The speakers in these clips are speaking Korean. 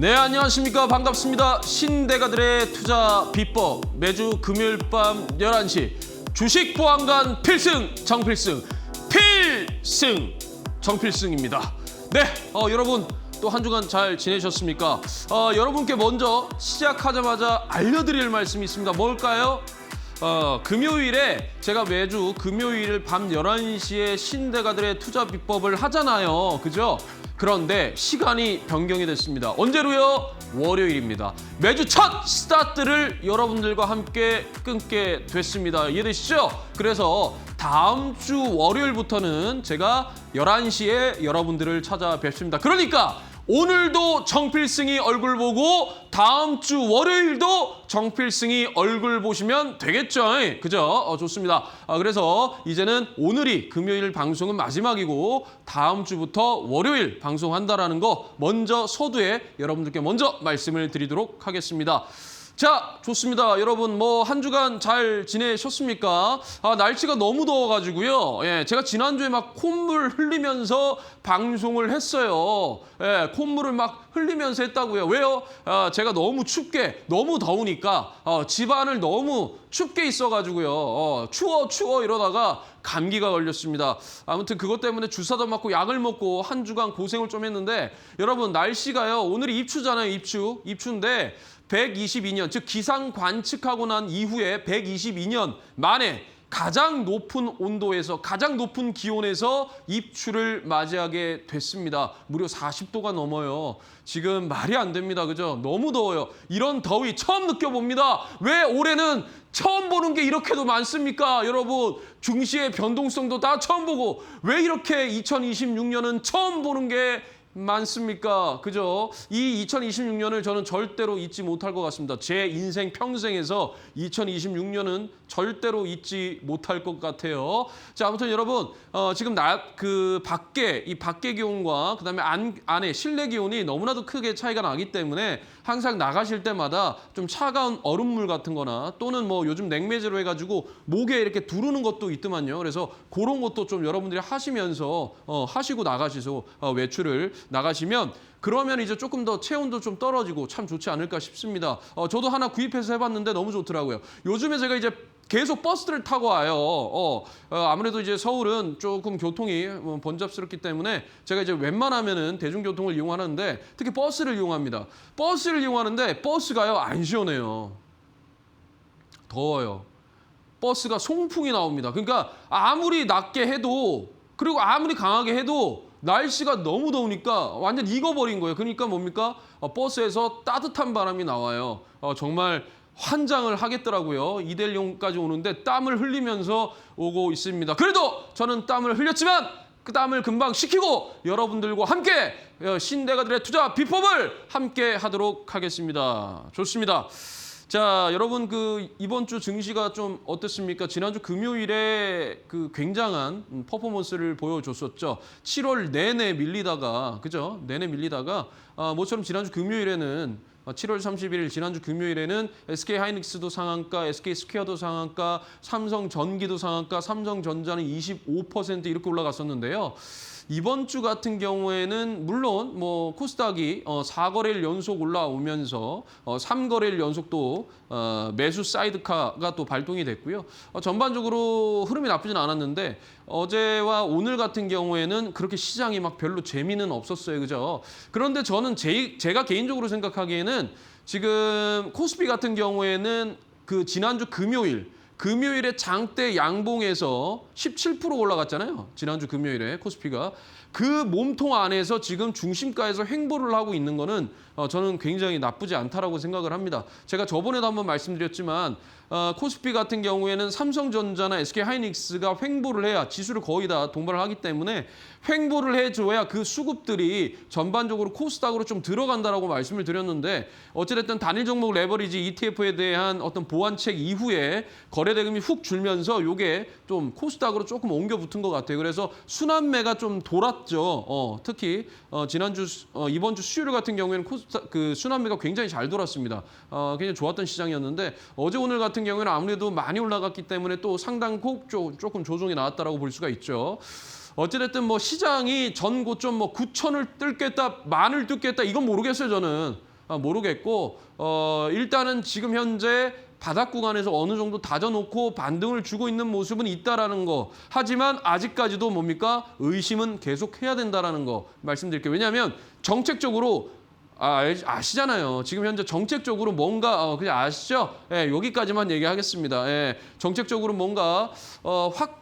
네, 안녕하십니까. 반갑습니다. 신대가들의 투자 비법. 매주 금요일 밤 11시 주식 보안관 필승 정필승 정필승입니다. 네, 여러분 또 한 주간 잘 지내셨습니까? 여러분께 먼저 시작하자마자 알려드릴 말씀이 있습니다. 뭘까요? 금요일에 제가 매주 금요일 밤 11시에 신대가들의 투자 비법을 하잖아요. 그죠? 그런데 시간이 변경이 됐습니다. 언제로요? 월요일입니다. 매주 첫 스타트를 여러분들과 함께 끊게 됐습니다. 이해되시죠? 그래서 다음 주 월요일부터는 제가 11시에 여러분들을 찾아뵙습니다. 그러니까 오늘도 정필승이 얼굴 보고 다음 주 월요일도 정필승이 얼굴 보시면 되겠죠? 그죠? 좋습니다. 그래서 이제는 오늘이 금요일 방송은 마지막이고 다음 주부터 월요일 방송한다라는 거 먼저 서두에 여러분들께 먼저 말씀을 드리도록 하겠습니다. 자, 좋습니다. 여러분 한 주간 잘 지내셨습니까? 날씨가 너무 더워가지고요. 제가 지난주에 막 콧물 흘리면서 방송을 했어요. 콧물을 막 흘리면서 했다고요. 왜요? 제가 너무 춥게, 너무 더우니까 집안을 너무 춥게 있어가지고요. 추워 이러다가 감기가 걸렸습니다. 아무튼 그것 때문에 주사도 맞고 약을 먹고 한 주간 고생을 좀 했는데 여러분 날씨가요. 오늘이 입추잖아요. 입추인데 122년, 즉 기상 관측하고 난 이후에 122년 만에 가장 높은 온도에서 가장 높은 기온에서 입추를 맞이하게 됐습니다. 무려 40도가 넘어요. 지금 말이 안 됩니다. 그죠? 너무 더워요. 이런 더위 처음 느껴봅니다. 왜 올해는 처음 보는 게 이렇게도 많습니까? 여러분 중시의 변동성도 다 처음 보고 왜 이렇게 2026년은 처음 보는 게 많습니까? 그죠? 이 2026년을 저는 절대로 잊지 못할 것 같습니다. 제 인생 평생에서 2026년은 절대로 잊지 못할 것 같아요. 자, 아무튼 여러분 지금 밖의 기온과 그다음에 안에 실내 기온이 너무나도 크게 차이가 나기 때문에 항상 나가실 때마다 좀 차가운 얼음물 같은 거나 또는 요즘 냉매제로 해가지고 목에 이렇게 두르는 것도 있더만요. 그래서 그런 것도 좀 여러분들이 하시면서 하시고 나가시소 외출을 나가시면 그러면 이제 조금 더 체온도 좀 떨어지고 참 좋지 않을까 싶습니다. 저도 하나 구입해서 해봤는데 너무 좋더라고요. 요즘에 제가 이제 계속 버스를 타고 와요. 아무래도 이제 서울은 조금 교통이 번잡스럽기 때문에 제가 이제 웬만하면은 대중교통을 이용하는데 특히 버스를 이용합니다. 버스를 이용하는데 버스가요 안 시원해요. 더워요. 버스가 송풍이 나옵니다. 그러니까 아무리 낮게 해도 그리고 아무리 강하게 해도 날씨가 너무 더우니까 완전 익어버린 거예요. 그러니까 뭡니까? 버스에서 따뜻한 바람이 나와요. 정말 환장을 하겠더라고요. 이대령까지 오는데 땀을 흘리면서 오고 있습니다. 그래도 저는 땀을 흘렸지만 그 땀을 금방 식히고 여러분들과 함께 신대가들의 투자 비법을 함께 하도록 하겠습니다. 좋습니다. 자, 여러분 이번 주 증시가 좀 어땠습니까? 지난주 금요일에 굉장한 퍼포먼스를 보여줬었죠. 7월 내내 밀리다가 그죠? 내내 밀리다가 모처럼 지난주 금요일에는 7월 31일 지난주 금요일에는 SK하이닉스도 상한가, SK스퀘어도 상한가, 삼성전기도 상한가, 삼성전자는 25% 이렇게 올라갔었는데요. 이번 주 같은 경우에는 물론 코스닥이 4거래일 연속 올라오면서 3거래일 연속 또 매수 사이드카가 또 발동이 됐고요. 전반적으로 흐름이 나쁘진 않았는데 어제와 오늘 같은 경우에는 그렇게 시장이 막 별로 재미는 없었어요. 그죠? 그런데 저는 제가 개인적으로 생각하기에는 지금 코스피 같은 경우에는 지난주 금요일에 장대 양봉에서 17% 올라갔잖아요. 지난주 금요일에 코스피가. 그 몸통 안에서 지금 중심가에서 횡보를 하고 있는 거는 저는 굉장히 나쁘지 않다라고 생각을 합니다. 제가 저번에도 한번 말씀드렸지만 코스피 같은 경우에는 삼성전자나 SK하이닉스가 횡보를 해야 지수를 거의 다 동반을 하기 때문에 횡보를 해줘야 그 수급들이 전반적으로 코스닥으로 좀 들어간다라고 말씀을 드렸는데 어찌됐든 단일 종목 레버리지 ETF에 대한 어떤 보완책 이후에 거래대금이 훅 줄면서 이게 좀 코스닥으로 조금 옮겨 붙은 것 같아요. 그래서 순환매가 좀 돌았죠. 특히 이번 주 수요일 같은 경우에는 순환매가 굉장히 잘 돌았습니다. 굉장히 좋았던 시장이었는데 어제 오늘 같은 경우에는 아무래도 많이 올라갔기 때문에 또 상당폭 조금 조정이 나왔다라고 볼 수가 있죠. 어찌됐든 시장이 전 고점 9천을 뚫겠다, 만을 뚫겠다 이건 모르겠어요 저는. 모르겠고 일단은 지금 현재 바닥 구간에서 어느 정도 다져놓고 반등을 주고 있는 모습은 있다라는 거. 하지만 아직까지도 뭡니까? 의심은 계속 해야 된다라는 거 말씀드릴게요. 왜냐하면 정책적으로 아시잖아요. 지금 현재 정책적으로 뭔가 그냥 아시죠? 예, 여기까지만 얘기하겠습니다. 예, 정책적으로 뭔가 확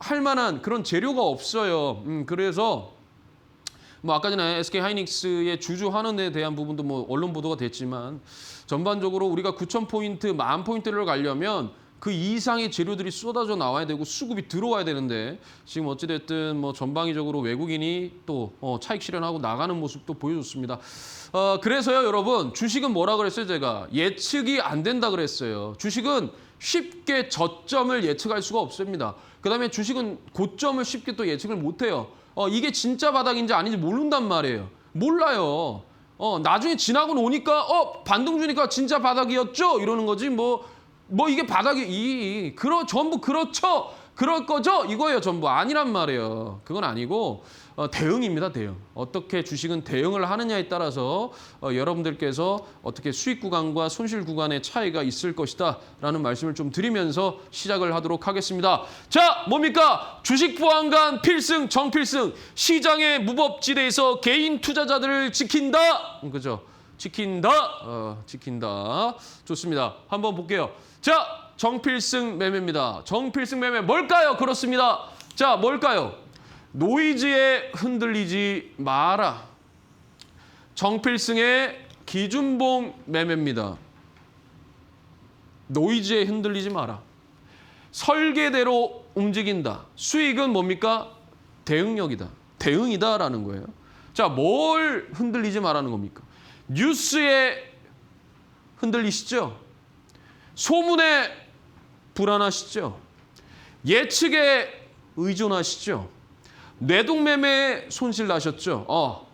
할 만한 그런 재료가 없어요. 그래서 뭐 아까 전에 SK 하이닉스의 주주환원에 대한 부분도 뭐 언론 보도가 됐지만 전반적으로 우리가 9,000포인트, 10,000포인트를 가려면 그 이상의 재료들이 쏟아져 나와야 되고 수급이 들어와야 되는데 지금 어찌됐든 뭐 전방위적으로 외국인이 또 차익 실현하고 나가는 모습도 보여줬습니다. 그래서요 여러분 주식은 뭐라 그랬어요 제가? 예측이 안 된다 그랬어요. 주식은 쉽게 저점을 예측할 수가 없습니다. 그다음에 주식은 고점을 쉽게 또 예측을 못해요. 이게 진짜 바닥인지 아닌지 모른단 말이에요. 몰라요. 나중에 지나고 노니까 반등 주니까 진짜 바닥이었죠? 이러는 거지 뭐 이게 바닥이 전부 그렇죠? 그럴 거죠? 이거예요 전부. 아니란 말이에요. 그건 아니고 대응입니다. 대응. 어떻게 주식은 대응을 하느냐에 따라서 여러분들께서 어떻게 수익 구간과 손실 구간의 차이가 있을 것이다 라는 말씀을 좀 드리면서 시작을 하도록 하겠습니다. 자, 뭡니까? 주식 보안관 필승 정필승. 시장의 무법지대에서 개인 투자자들을 지킨다. 그죠? 지킨다. 지킨다. 좋습니다. 한번 볼게요. 자, 정필승 매매입니다. 정필승 매매 뭘까요? 그렇습니다. 자, 뭘까요? 노이즈에 흔들리지 마라. 정필승의 기준봉 매매입니다. 노이즈에 흔들리지 마라. 설계대로 움직인다. 수익은 뭡니까? 대응력이다. 대응이다라는 거예요. 자, 뭘 흔들리지 마라는 겁니까? 뉴스에 흔들리시죠? 소문에 불안하시죠? 예측에 의존하시죠? 뇌동매매에 손실 나셨죠?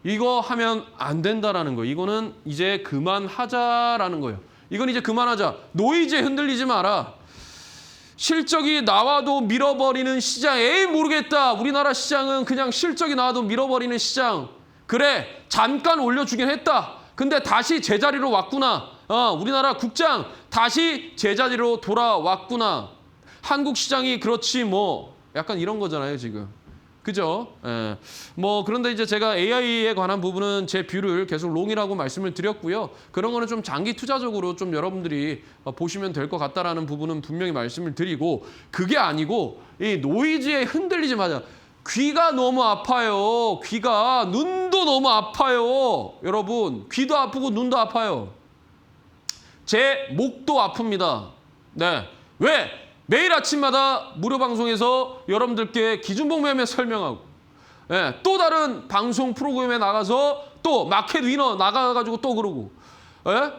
이거 하면 안 된다라는 거예요. 이거는 이제 그만하자라는 거예요. 이건 이제 그만하자. 노이즈에 흔들리지 마라. 실적이 나와도 밀어버리는 시장. 에이 모르겠다. 우리나라 시장은 그냥 실적이 나와도 밀어버리는 시장. 그래 잠깐 올려주긴 했다. 근데 다시 제자리로 왔구나. 우리나라 국장 다시 제자리로 돌아왔구나. 한국 시장이 그렇지 뭐 약간 이런 거잖아요 지금. 그죠? 예. 뭐 그런데 이제 제가 AI에 관한 부분은 제 뷰를 계속 롱이라고 말씀을 드렸고요. 그런 거는 좀 장기 투자적으로 좀 여러분들이 보시면 될 것 같다라는 부분은 분명히 말씀을 드리고 그게 아니고 이 노이즈에 흔들리지 마자. 귀가 너무 아파요. 귀가 눈도 너무 아파요. 여러분 귀도 아프고 눈도 아파요. 제 목도 아픕니다. 네. 왜? 매일 아침마다 무료 방송에서 여러분들께 기준봉 매매 설명하고 또 다른 방송 프로그램에 나가서 또 마켓 위너 나가가지고 또 그러고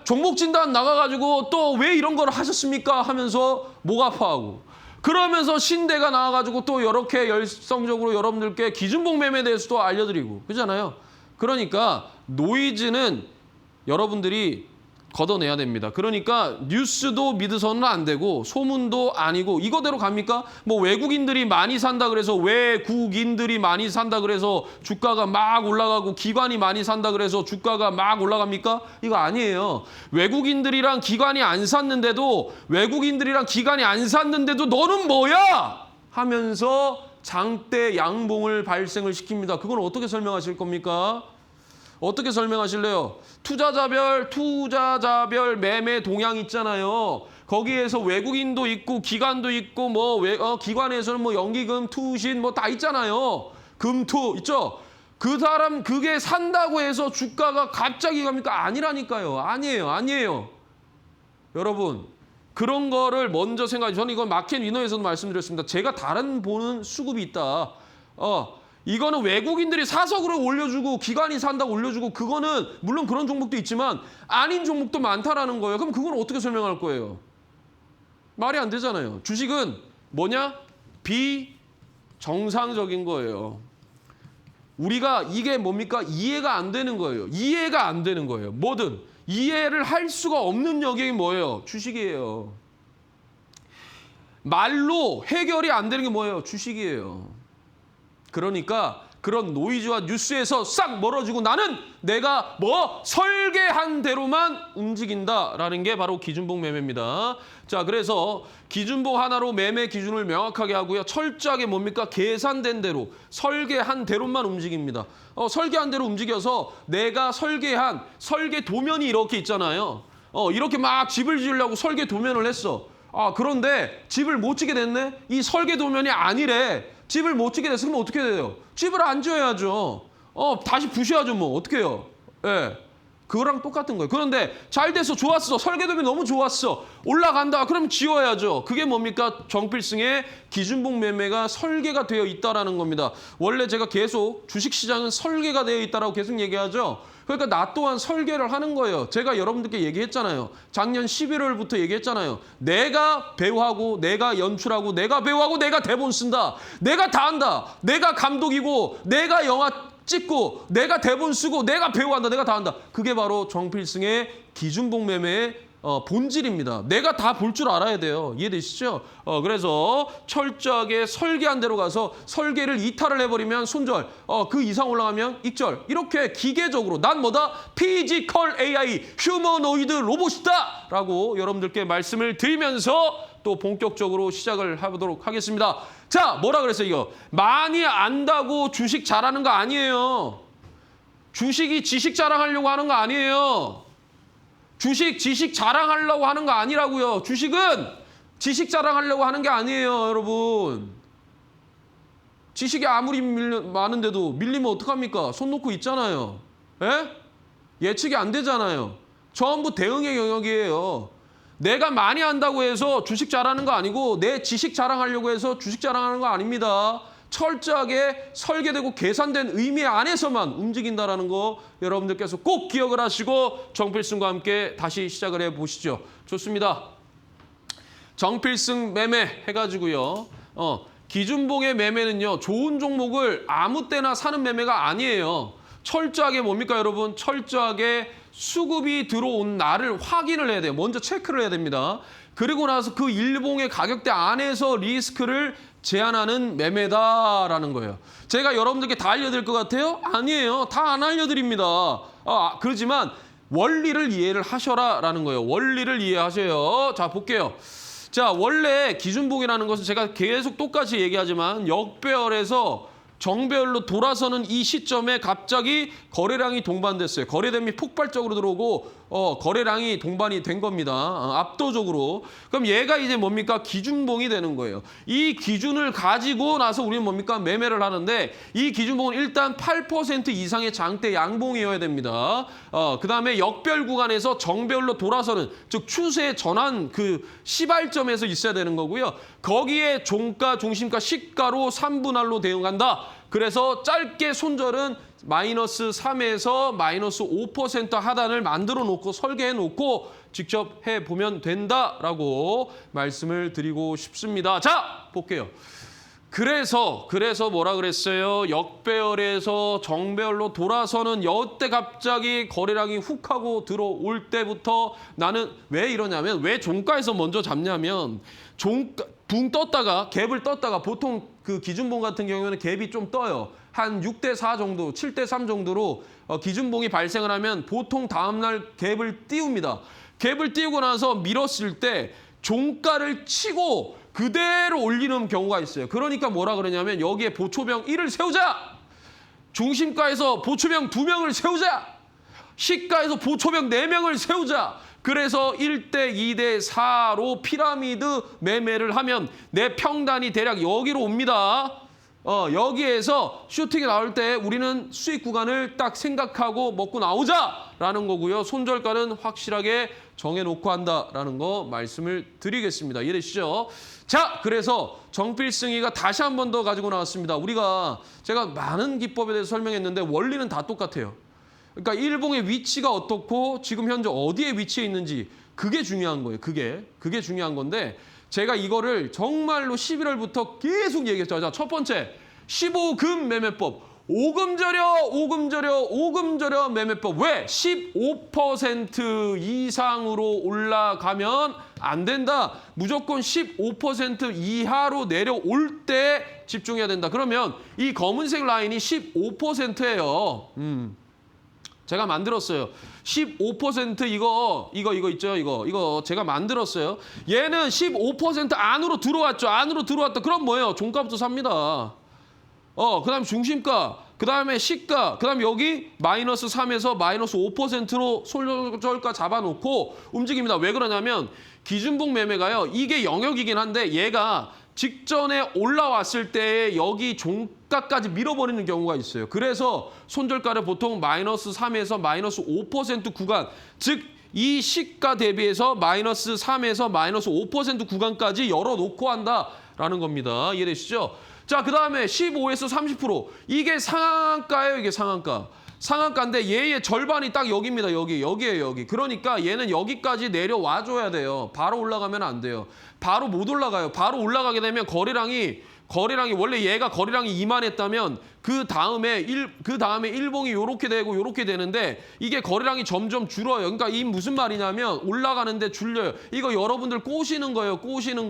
종목 진단 나가가지고 또 왜 이런 걸 하셨습니까 하면서 목 아파하고 그러면서 신대가 나와가지고 또 이렇게 열성적으로 여러분들께 기준봉 매매에 대해서도 알려드리고 그렇잖아요. 그러니까 노이즈는 여러분들이 걷어내야 됩니다. 그러니까 뉴스도 믿어서는 안 되고 소문도 아니고 이거대로 갑니까? 뭐 외국인들이 많이 산다 그래서 외국인들이 많이 산다 그래서 주가가 막 올라가고 기관이 많이 산다 그래서 주가가 막 올라갑니까? 이거 아니에요. 외국인들이랑 기관이 안 샀는데도 외국인들이랑 기관이 안 샀는데도 너는 뭐야? 하면서 장대 양봉을 발생을 시킵니다. 그건 어떻게 설명하실 겁니까? 어떻게 설명하실래요? 투자자별 매매 동향 있잖아요. 거기에서 외국인도 있고 기관도 있고 기관에서는 뭐 연기금, 투신 뭐 다 있잖아요. 금투 있죠? 그 사람 그게 산다고 해서 주가가 갑자기 갑니까? 아니라니까요. 아니에요. 여러분 그런 거를 먼저 생각해. 저는 이건 마켓 위너에서도 말씀드렸습니다. 제가 다른 보는 수급이 있다. 이거는 외국인들이 사석으로 올려주고 기관이 산다고 올려주고 그거는 물론 그런 종목도 있지만 아닌 종목도 많다라는 거예요. 그럼 그건 어떻게 설명할 거예요? 말이 안 되잖아요. 주식은 뭐냐? 비정상적인 거예요. 우리가 이게 뭡니까? 이해가 안 되는 거예요. 이해가 안 되는 거예요. 뭐든 이해를 할 수가 없는 영역이 뭐예요? 주식이에요. 말로 해결이 안 되는 게 뭐예요? 주식이에요. 그러니까 그런 노이즈와 뉴스에서 싹 멀어지고 나는 내가 설계한 대로만 움직인다라는 게 바로 기준봉 매매입니다. 자, 그래서 기준봉 하나로 매매 기준을 명확하게 하고요. 철저하게 뭡니까? 계산된 대로, 설계한 대로만 움직입니다. 설계한 대로 움직여서 내가 설계한 설계 도면이 이렇게 있잖아요. 이렇게 막 집을 지으려고 설계 도면을 했어. 그런데 집을 못 짓게 됐네? 이 설계 도면이 아니래. 집을 못 짓게 됐으면 어떻게 돼요? 집을 안 지어야죠. 다시 부셔야죠, 뭐. 어떻게 해요? 예. 그거랑 똑같은 거예요. 그런데 잘 돼서 좋았어. 설계 도면이 너무 좋았어. 올라간다. 그럼 지어야죠. 그게 뭡니까? 정필승의 기준봉 매매가 설계가 되어 있다라는 겁니다. 원래 제가 계속 주식시장은 설계가 되어 있다라고 계속 얘기하죠. 그러니까 나 또한 설계를 하는 거예요. 제가 여러분들께 얘기했잖아요. 작년 11월부터 얘기했잖아요. 내가 배우하고 내가 연출하고 내가 배우하고 내가 대본 쓴다. 내가 다 한다. 내가 감독이고 내가 영화 찍고 내가 대본 쓰고 내가 배우한다. 내가 다 한다. 그게 바로 정필승의 기준봉 매매의 본질입니다. 내가 다 볼 줄 알아야 돼요. 이해되시죠? 그래서 철저하게 설계한 대로 가서 설계를 이탈을 해버리면 손절, 그 이상 올라가면 익절. 이렇게 기계적으로 난 뭐다? 피지컬 AI, 휴머노이드 로봇이다! 라고 여러분들께 말씀을 드리면서 또 본격적으로 시작을 해보도록 하겠습니다. 자, 뭐라 그랬어요, 이거? 많이 안다고 주식 잘하는 거 아니에요. 주식이 지식 자랑하려고 하는 거 아니에요. 주식, 지식 자랑하려고 하는 거 아니라고요. 주식은 지식 자랑하려고 하는 게 아니에요, 여러분. 지식이 아무리 많은데도 밀리면 어떡합니까? 손 놓고 있잖아요. 예? 예측이 안 되잖아요. 전부 대응의 영역이에요. 내가 많이 한다고 해서 주식 자랑하는 거 아니고 내 지식 자랑하려고 해서 주식 자랑하는 거 아닙니다. 철저하게 설계되고 계산된 의미 안에서만 움직인다는 거 여러분들께서 꼭 기억을 하시고 정필승과 함께 다시 시작을 해보시죠. 좋습니다. 정필승 매매 해가지고요. 기준봉의 매매는요. 좋은 종목을 아무 때나 사는 매매가 아니에요. 철저하게 뭡니까 여러분? 철저하게 수급이 들어온 날을 확인을 해야 돼요. 먼저 체크를 해야 됩니다. 그리고 나서 그 일봉의 가격대 안에서 리스크를 제한하는 매매다라는 거예요. 제가 여러분들께 다 알려드릴 것 같아요? 아니에요. 다 안 알려드립니다. 그렇지만 원리를 이해를 하셔라라는 거예요. 원리를 이해하셔요. 자, 볼게요. 자, 원래 기준봉이라는 것은 제가 계속 똑같이 얘기하지만 역배열에서 정배열로 돌아서는 이 시점에 갑자기 거래량이 동반됐어요. 거래량이 폭발적으로 들어오고 거래량이 동반이 된 겁니다. 압도적으로. 그럼 얘가 이제 뭡니까? 기준봉이 되는 거예요. 이 기준을 가지고 나서 우리는 뭡니까? 매매를 하는데 이 기준봉은 일단 8% 이상의 장대 양봉이어야 됩니다. 그다음에 역별 구간에서 정배열로 돌아서는 즉 추세 전환 그 시발점에서 있어야 되는 거고요. 거기에 종가, 중심가, 시가로 3분할로 대응한다. 그래서 짧게 손절은 마이너스 3에서 마이너스 5% 하단을 만들어 놓고 설계해 놓고 직접 해보면 된다라고 말씀을 드리고 싶습니다. 자, 볼게요. 그래서 뭐라 그랬어요? 역배열에서 정배열로 돌아서는 여태 갑자기 거래량이 훅 하고 들어올 때부터 나는 왜 이러냐면 왜 종가에서 먼저 잡냐면 종가 붕 떴다가 갭을 떴다가 보통 그 기준봉 같은 경우에는 갭이 좀 떠요. 한 6대4 정도, 7대3 정도로 기준봉이 발생을 하면 보통 다음날 갭을 띄웁니다. 갭을 띄우고 나서 밀었을 때 종가를 치고 그대로 올리는 경우가 있어요. 그러니까 뭐라 그러냐면 여기에 보초병 1을 세우자. 중심가에서 보초병 2명을 세우자. 시가에서 보초병 4명을 세우자. 그래서 1대 2대 4로 피라미드 매매를 하면 내 평단이 대략 여기로 옵니다. 여기에서 슈팅이 나올 때 우리는 수익 구간을 딱 생각하고 먹고 나오자라는 거고요. 손절가는 확실하게 정해놓고 한다라는 거 말씀을 드리겠습니다. 이해되시죠? 자, 그래서 정필승이가 다시 한 번 더 가지고 나왔습니다. 제가 많은 기법에 대해서 설명했는데 원리는 다 똑같아요. 그러니까 일봉의 위치가 어떻고 지금 현재 어디에 위치해 있는지 그게 중요한 거예요. 그게 중요한 건데 제가 이거를 정말로 11월부터 계속 얘기했죠. 자, 첫 번째 15금 매매법. 오금 절여 매매법. 왜? 15% 이상으로 올라가면 안 된다. 무조건 15% 이하로 내려올 때 집중해야 된다. 그러면 이 검은색 라인이 15%예요. 제가 만들었어요. 15% 이거 있죠? 이거 제가 만들었어요. 얘는 15% 안으로 들어왔죠. 안으로 들어왔다. 그럼 뭐예요? 종가부터 삽니다. 그다음 중심가, 그다음에 시가, 그다음 여기 마이너스 3에서 마이너스 5%로 손절가 잡아놓고 움직입니다. 왜 그러냐면 기준봉 매매가요. 이게 영역이긴 한데 얘가 직전에 올라왔을 때 여기 종가까지 밀어버리는 경우가 있어요. 그래서 손절가를 보통 마이너스 3에서 마이너스 5% 구간, 즉 이 시가 대비해서 마이너스 3에서 마이너스 5% 구간까지 열어놓고 한다라는 겁니다. 이해되시죠? 자, 그 다음에 15에서 30%. 이게 상한가예요, 이게 상한가. 상한가인데 얘의 절반이 딱 여기입니다. 여기에요, 여기. 그러니까 얘는 여기까지 내려와줘야 돼요. 바로 올라가면 안 돼요. 바로 못 올라가요. 바로 올라가게 되면 거래량이 원래 얘가 거래량이 이만했다면 그 다음에 일봉이 요렇게 되고 요렇게 되는데 이게 거래량이 점점 줄어요. 그러니까 이 무슨 말이냐면 올라가는데 줄려요. 이거 여러분들 꼬시는 거예요. 꼬시는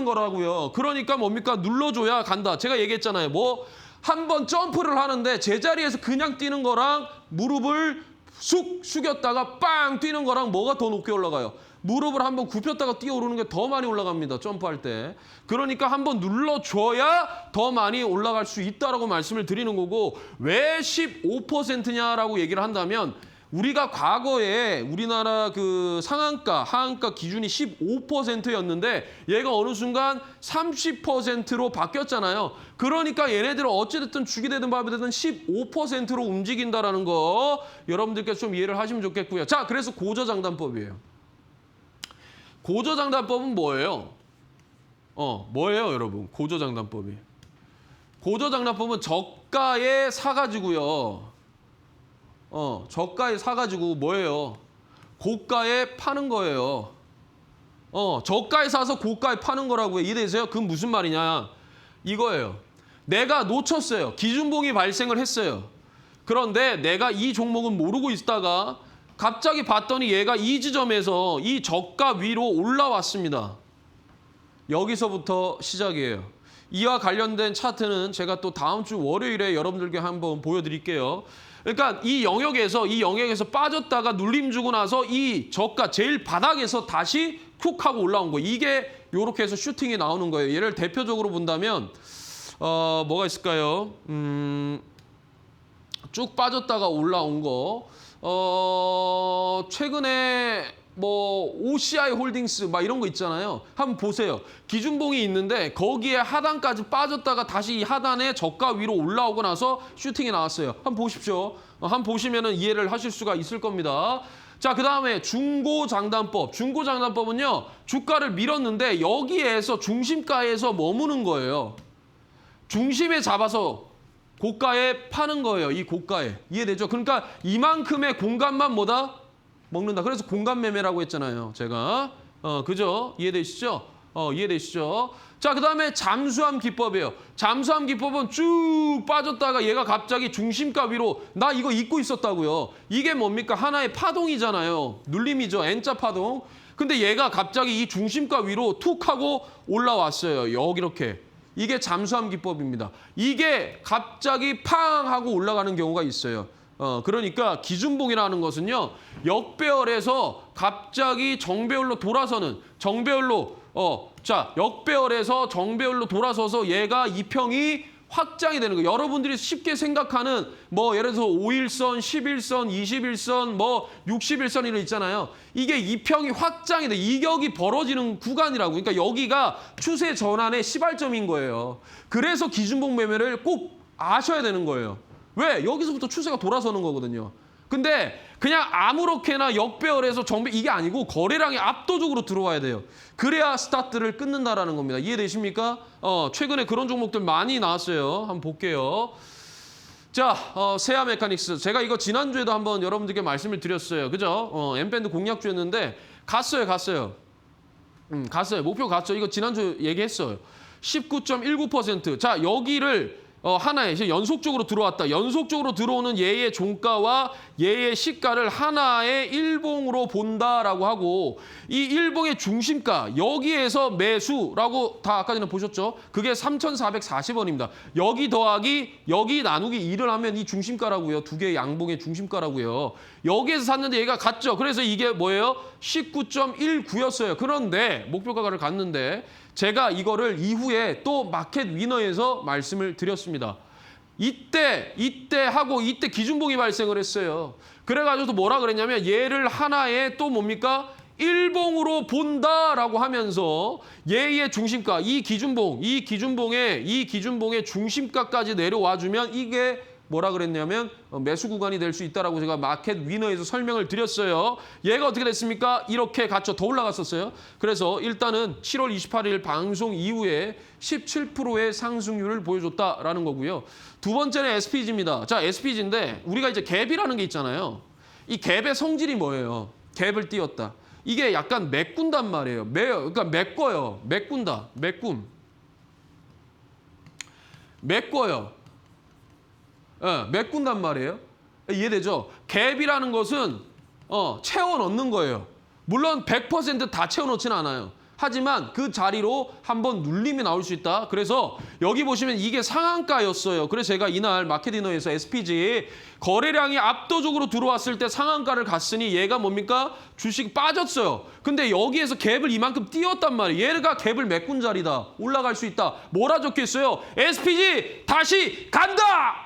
거라고요. 그러니까 뭡니까? 눌러줘야 간다. 제가 얘기했잖아요. 뭐 한 번 점프를 하는데 제자리에서 그냥 뛰는 거랑 무릎을 쑥 숙였다가 빵 뛰는 거랑 뭐가 더 높게 올라가요? 무릎을 한번 굽혔다가 뛰어오르는 게 더 많이 올라갑니다. 점프할 때. 그러니까 한번 눌러줘야 더 많이 올라갈 수 있다라고 말씀을 드리는 거고, 왜 15%냐라고 얘기를 한다면 우리가 과거에 우리나라 그 상한가, 하한가 기준이 15%였는데 얘가 어느 순간 30%로 바뀌었잖아요. 그러니까 얘네들은 어찌됐든 죽이 되든 밥이 되든 15%로 움직인다라는 거 여러분들께서 좀 이해를 하시면 좋겠고요. 자, 그래서 고저장단법이에요. 고저장단법은 뭐예요? 뭐예요, 여러분? 고저장단법이. 고저장단법은 저가에 사가지고요. 저가에 사가지고 뭐예요? 고가에 파는 거예요. 저가에 사서 고가에 파는 거라고요. 이해되세요? 그건 무슨 말이냐? 이거예요. 내가 놓쳤어요. 기준봉이 발생을 했어요. 그런데 내가 이 종목은 모르고 있다가 갑자기 봤더니 얘가 이 지점에서 이 저가 위로 올라왔습니다. 여기서부터 시작이에요. 이와 관련된 차트는 제가 또 다음 주 월요일에 여러분들께 한번 보여드릴게요. 그러니까 이 영역에서 빠졌다가 눌림 주고 나서 이 저가 제일 바닥에서 다시 쿡 하고 올라온 거예요. 이게 이렇게 해서 슈팅이 나오는 거예요. 얘를 대표적으로 본다면 뭐가 있을까요? 쭉 빠졌다가 올라온 거. 최근에 뭐 OCI 홀딩스 막 이런 거 있잖아요. 한번 보세요. 기준봉이 있는데 거기에 하단까지 빠졌다가 다시 이 하단에 저가 위로 올라오고 나서 슈팅이 나왔어요. 한번 보십시오. 한번 보시면은 이해를 하실 수가 있을 겁니다. 자, 그다음에 중고장단법. 중고장단법은요. 주가를 밀었는데 여기에서 중심가에서 머무는 거예요. 중심에 잡아서 고가에 파는 거예요. 이 고가에. 이해되죠? 그러니까 이만큼의 공간만 뭐다? 먹는다. 그래서 공간 매매라고 했잖아요. 제가. 그죠? 이해되시죠? 이해되시죠? 자, 그다음에 잠수함 기법이에요. 잠수함 기법은 쭉 빠졌다가 얘가 갑자기 중심가 위로 나 이거 잊고 있었다고요. 이게 뭡니까? 하나의 파동이잖아요. 눌림이죠. N자 파동. 근데 얘가 갑자기 이 중심가 위로 툭 하고 올라왔어요. 여기 이렇게. 이게 잠수함 기법입니다. 이게 갑자기 팡 하고 올라가는 경우가 있어요. 그러니까 기준봉이라는 것은요. 역배열에서 갑자기 정배열로 돌아서는 역배열에서 정배열로 돌아서서 얘가 이평이 확장이 되는 거예요. 여러분들이 쉽게 생각하는 뭐 예를 들어서 5일선, 11선, 21선, 뭐 61선 이런 있잖아요. 이게 이평이 확장이 돼. 이격이 벌어지는 구간이라고. 그러니까 여기가 추세 전환의 시발점인 거예요. 그래서 기준봉 매매를 꼭 아셔야 되는 거예요. 왜? 여기서부터 추세가 돌아서는 거거든요. 근데 그냥 아무렇게나 역배열에서 정배 이게 아니고 거래량이 압도적으로 들어와야 돼요. 그래야 스타트를 끊는다라는 겁니다. 이해되십니까? 최근에 그런 종목들 많이 나왔어요. 한번 볼게요. 자, 세아 메카닉스. 제가 이거 지난주에도 한번 여러분들께 말씀을 드렸어요. 그죠? 엠밴드 공략주였는데 갔어요. 갔어요. 목표 갔죠. 이거 지난주 얘기했어요. 19.19%. 자, 여기를 하나에 연속적으로 들어왔다. 연속적으로 들어오는 얘의 종가와 얘의 시가를 하나의 일봉으로 본다라고 하고 이 일봉의 중심가 여기에서 매수라고 다 아까 전에 보셨죠? 그게 3,440원입니다. 여기 더하기 여기 나누기 2를 하면 이 중심가라고요. 두 개의 양봉의 중심가라고요. 여기에서 샀는데 얘가 갔죠. 그래서 이게 뭐예요? 19.19였어요. 그런데 목표가를 갔는데 제가 이거를 이후에 또 마켓 위너에서 말씀을 드렸습니다. 이때 하고 이때 기준봉이 발생을 했어요. 그래가지고 또 뭐라 그랬냐면 얘를 하나의 또 뭡니까? 일봉으로 본다라고 하면서 얘의 중심가, 이 기준봉의 중심가까지 내려와주면 이게 뭐라 그랬냐면 매수 구간이 될 수 있다라고 제가 마켓 위너에서 설명을 드렸어요. 얘가 어떻게 됐습니까? 이렇게 갔죠. 더 올라갔었어요. 그래서 일단은 7월 28일 방송 이후에 17%의 상승률을 보여줬다라는 거고요. 두 번째는 SPG입니다. 자, SPG인데 우리가 이제 갭이라는 게 있잖아요. 이 갭의 성질이 뭐예요? 갭을 띄웠다. 이게 약간 메꾼단 말이에요. 그러니까 메꿔요. 메꾼다. 메꿔요. 메꾼단 말이에요. 이해되죠? 갭이라는 것은 채워 넣는 거예요. 물론 100% 다 채워 넣지는 않아요. 하지만 그 자리로 한번 눌림이 나올 수 있다. 그래서 여기 보시면 이게 상한가였어요. 그래서 제가 이날 마켓디너에서 SPG 거래량이 압도적으로 들어왔을 때 상한가를 갔으니 얘가 뭡니까? 주식 빠졌어요. 근데 여기에서 갭을 이만큼 띄웠단 말이에요. 얘가 갭을 메꾼 자리다. 올라갈 수 있다. 뭐라 적혀 있어요? SPG 다시 간다!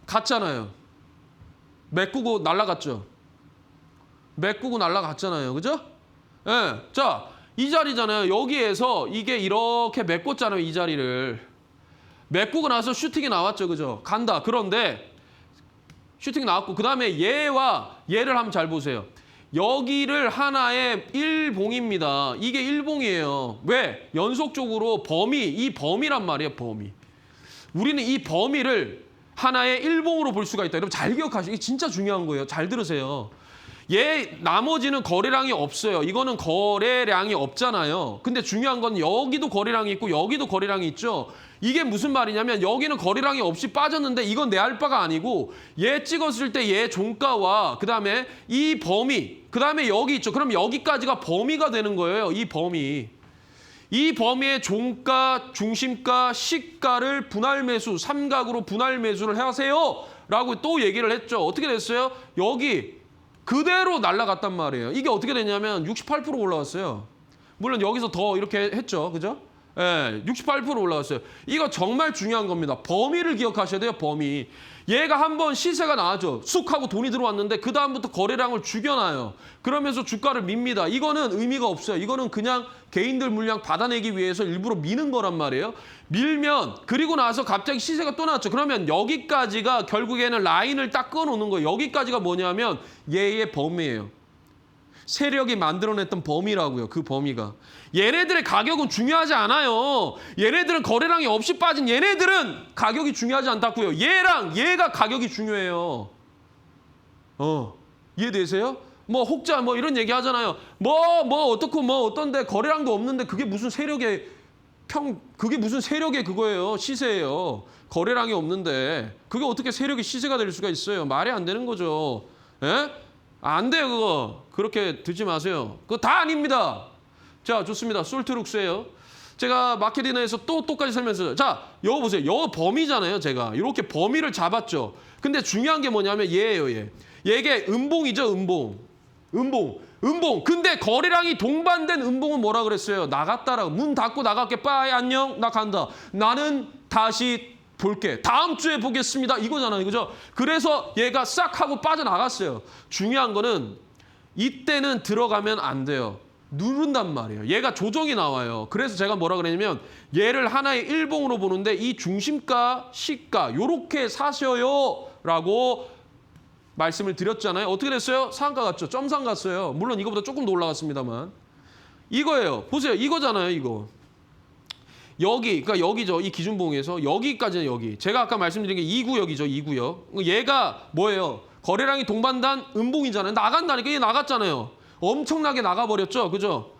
갔잖아요. 메꾸고 날아갔죠. 메꾸고 날아갔잖아요. 그죠? 예. 자, 이 자리잖아요. 여기에서 이게 이렇게 메꿨잖아요. 이 자리를. 메꾸고 나서 슈팅이 나왔죠. 그죠? 간다. 그런데 슈팅이 나왔고 그 다음에 얘와 얘를 한번 잘 보세요. 여기를 하나의 일봉입니다. 이게 일봉이에요. 왜? 연속적으로 이 범위란 말이에요. 범위. 우리는 이 범위를 하나의 일봉으로 볼 수가 있다. 여러분 잘 기억하시고 이게 진짜 중요한 거예요. 잘 들으세요. 나머지는 거래량이 없어요. 이거는 거래량이 없잖아요. 근데 중요한 건 여기도 거래량이 있고 여기도 거래량이 있죠. 이게 무슨 말이냐면 여기는 거래량이 없이 빠졌는데 이건 내 알 바가 아니고 얘 찍었을 때 얘 종가와 그다음에 이 범위 그다음에 여기 있죠. 그럼 여기까지가 범위가 되는 거예요. 이 범위. 이 범위의 종가, 중심가, 시가를 분할 매수, 삼각으로 분할 매수를 하세요. 라고 또 얘기를 했죠. 어떻게 됐어요? 여기 그대로 날아갔단 말이에요. 이게 어떻게 됐냐면 68% 올라왔어요. 물론 여기서 더 이렇게 했죠. 그죠? 예, 68% 올라왔어요. 이거 정말 중요한 겁니다. 범위를 기억하셔야 돼요. 범위. 얘가 한번 시세가 나왔죠. 쑥 하고 돈이 들어왔는데 그 다음부터 거래량을 죽여놔요. 그러면서 주가를 밉니다. 이거는 의미가 없어요. 이거는 그냥 개인들 물량 받아내기 위해서 일부러 미는 거란 말이에요. 밀면 그리고 나서 갑자기 시세가 또 나왔죠. 그러면 여기까지가 결국에는 라인을 딱 끊어놓는 거예요. 여기까지가 뭐냐면 얘의 범위예요. 세력이 만들어냈던 범위라고요. 그 범위가. 얘네들의 가격은 중요하지 않아요. 얘네들은 거래량이 없이 빠진 얘네들은 가격이 중요하지 않다고요. 얘랑 얘가 가격이 중요해요. 이해되세요? 뭐 혹자 뭐 이런 얘기 하잖아요. 뭐 어떻고 뭐 어떤데 거래량도 없는데 그게 무슨 세력의 그거예요. 시세예요. 거래량이 없는데 그게 어떻게 세력의 시세가 될 수가 있어요. 말이 안 되는 거죠. 예? 안 돼요, 그거. 그렇게 듣지 마세요. 그거 다 아닙니다. 자, 좋습니다. 솔트룩스예요. 제가 마케팅에서 또 똑같이 설명했어요. 자, 이거 보세요. 이거 범위잖아요, 제가. 이렇게 범위를 잡았죠. 근데 중요한 게 뭐냐면 얘예요, 얘. 얘게 음봉이죠, 음봉. 근데 거래량이 동반된 음봉은 뭐라 그랬어요? 나갔다라고. 문 닫고 나갈게. 빠이, 안녕. 나 간다. 나는 다시 볼게. 다음 주에 보겠습니다. 이거잖아요. 그죠? 그래서 얘가 싹 하고 빠져나갔어요. 중요한 거는 이때는 들어가면 안 돼요. 누른단 말이에요. 얘가 조정이 나와요. 그래서 제가 뭐라 그랬냐면 얘를 하나의 일봉으로 보는데 이 중심가, 시가 요렇게 사셔요. 라고 말씀을 드렸잖아요. 어떻게 됐어요? 상한가 갔죠. 점상 갔어요. 물론 이거보다 조금 더 올라갔습니다만. 이거예요. 보세요. 이거잖아요. 이거. 그러니까 여기죠. 이 기준봉에서 여기까지는 여기. 제가 아까 말씀드린 게 2구역이죠. 2구역. 얘가 뭐예요? 거래량이 동반단 음봉이잖아요. 나간다니까. 얘 나갔잖아요. 엄청나게 나가버렸죠. 그죠?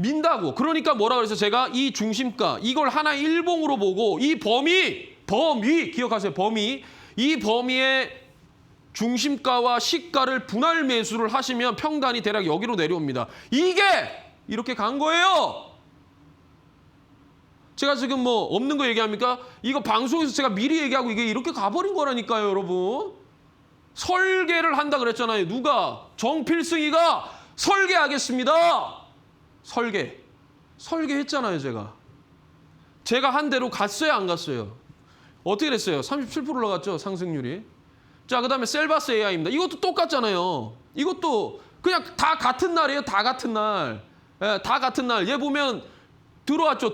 민다고. 그러니까 뭐라 그래서 제가 이 중심가 이걸 하나의 일봉으로 보고 이 범위 기억하세요. 범위. 이 범위의 중심가와 시가를 분할 매수를 하시면 평단이 대략 여기로 내려옵니다. 이게 이렇게 간 거예요. 제가 지금 뭐 없는 거 얘기합니까? 이거 방송에서 제가 미리 얘기하고 이게 이렇게 가버린 거라니까요, 여러분. 설계를 한다 그랬잖아요. 누가? 정필승이가 설계하겠습니다. 설계했잖아요, 제가 한 대로 갔어요, 안 갔어요? 어떻게 됐어요? 37% 올라갔죠, 상승률이. 자, 그다음에 셀바스 AI입니다. 이것도 똑같잖아요. 이것도 그냥 다 같은 날이에요. 다 같은 날. 예, 다 같은 날. 얘 보면 들어왔죠.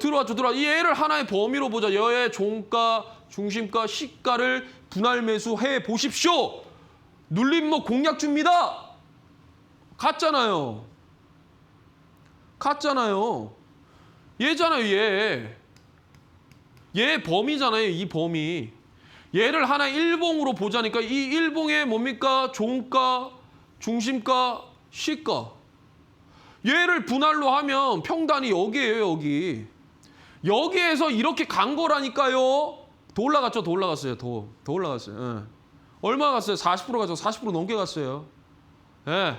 얘를 하나의 범위로 보자. 얘의 종가, 중심가, 시가를 분할 매수해 보십시오. 눌림목 공략주입니다. 같잖아요. 얘잖아요, 얘 범위잖아요, 이 범위. 얘를 하나 일봉으로 보자니까 이 일봉에 뭡니까? 종가, 중심가, 시가. 얘를 분할로 하면 평단이 여기예요, 여기. 여기에서 이렇게 간 거라니까요. 더 올라갔죠, 더 올라갔어요. 예. 얼마 갔어요? 40% 갔죠. 40% 넘게 갔어요. 예.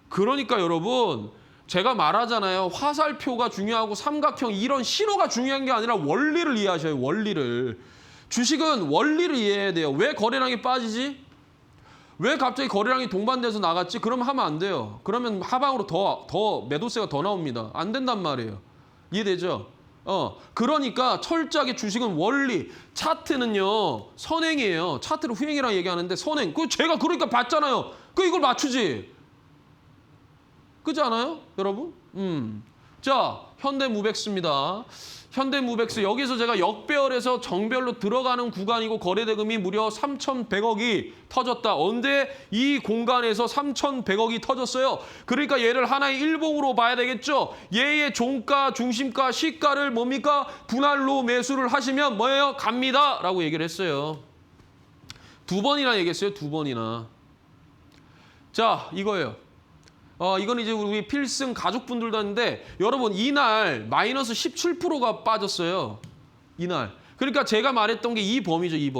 그러니까 여러분, 제가 말하잖아요. 화살표가 중요하고 삼각형 이런 신호가 중요한 게 아니라 원리를 이해하셔요. 원리를. 주식은 원리를 이해해야 돼요. 왜 거래량이 빠지지? 왜 갑자기 거래량이 동반돼서 나갔지? 그러면 하면 안 돼요. 그러면 하방으로 더 매도세가 더 나옵니다. 안 된단 말이에요. 이해되죠? 그러니까 철저하게 주식은 원리. 차트는요, 선행이에요. 차트를 후행이라고 얘기하는데 선행. 제가 그러니까 봤잖아요. 이걸 맞추지. 그렇지 않아요? 여러분? 자, 현대무백스입니다. 현대무백스 여기서 제가 역배열에서 정배열로 들어가는 구간이고 거래대금이 무려 3,100억이 터졌다. 언제 이 공간에서 3,100억이 터졌어요. 그러니까 얘를 하나의 일봉으로 봐야 되겠죠. 얘의 종가, 중심가, 시가를 뭡니까? 분할로 매수를 하시면 뭐예요? 갑니다. 라고 얘기를 했어요. 2번이나 얘기했어요. 2번이나. 자, 이거예요. 이건 이제 우리 필승 가족분들도 하는데 여러분 이날 마이너스 17%가 빠졌어요. 이날. 그러니까 제가 말했던 게 이 범위죠. 이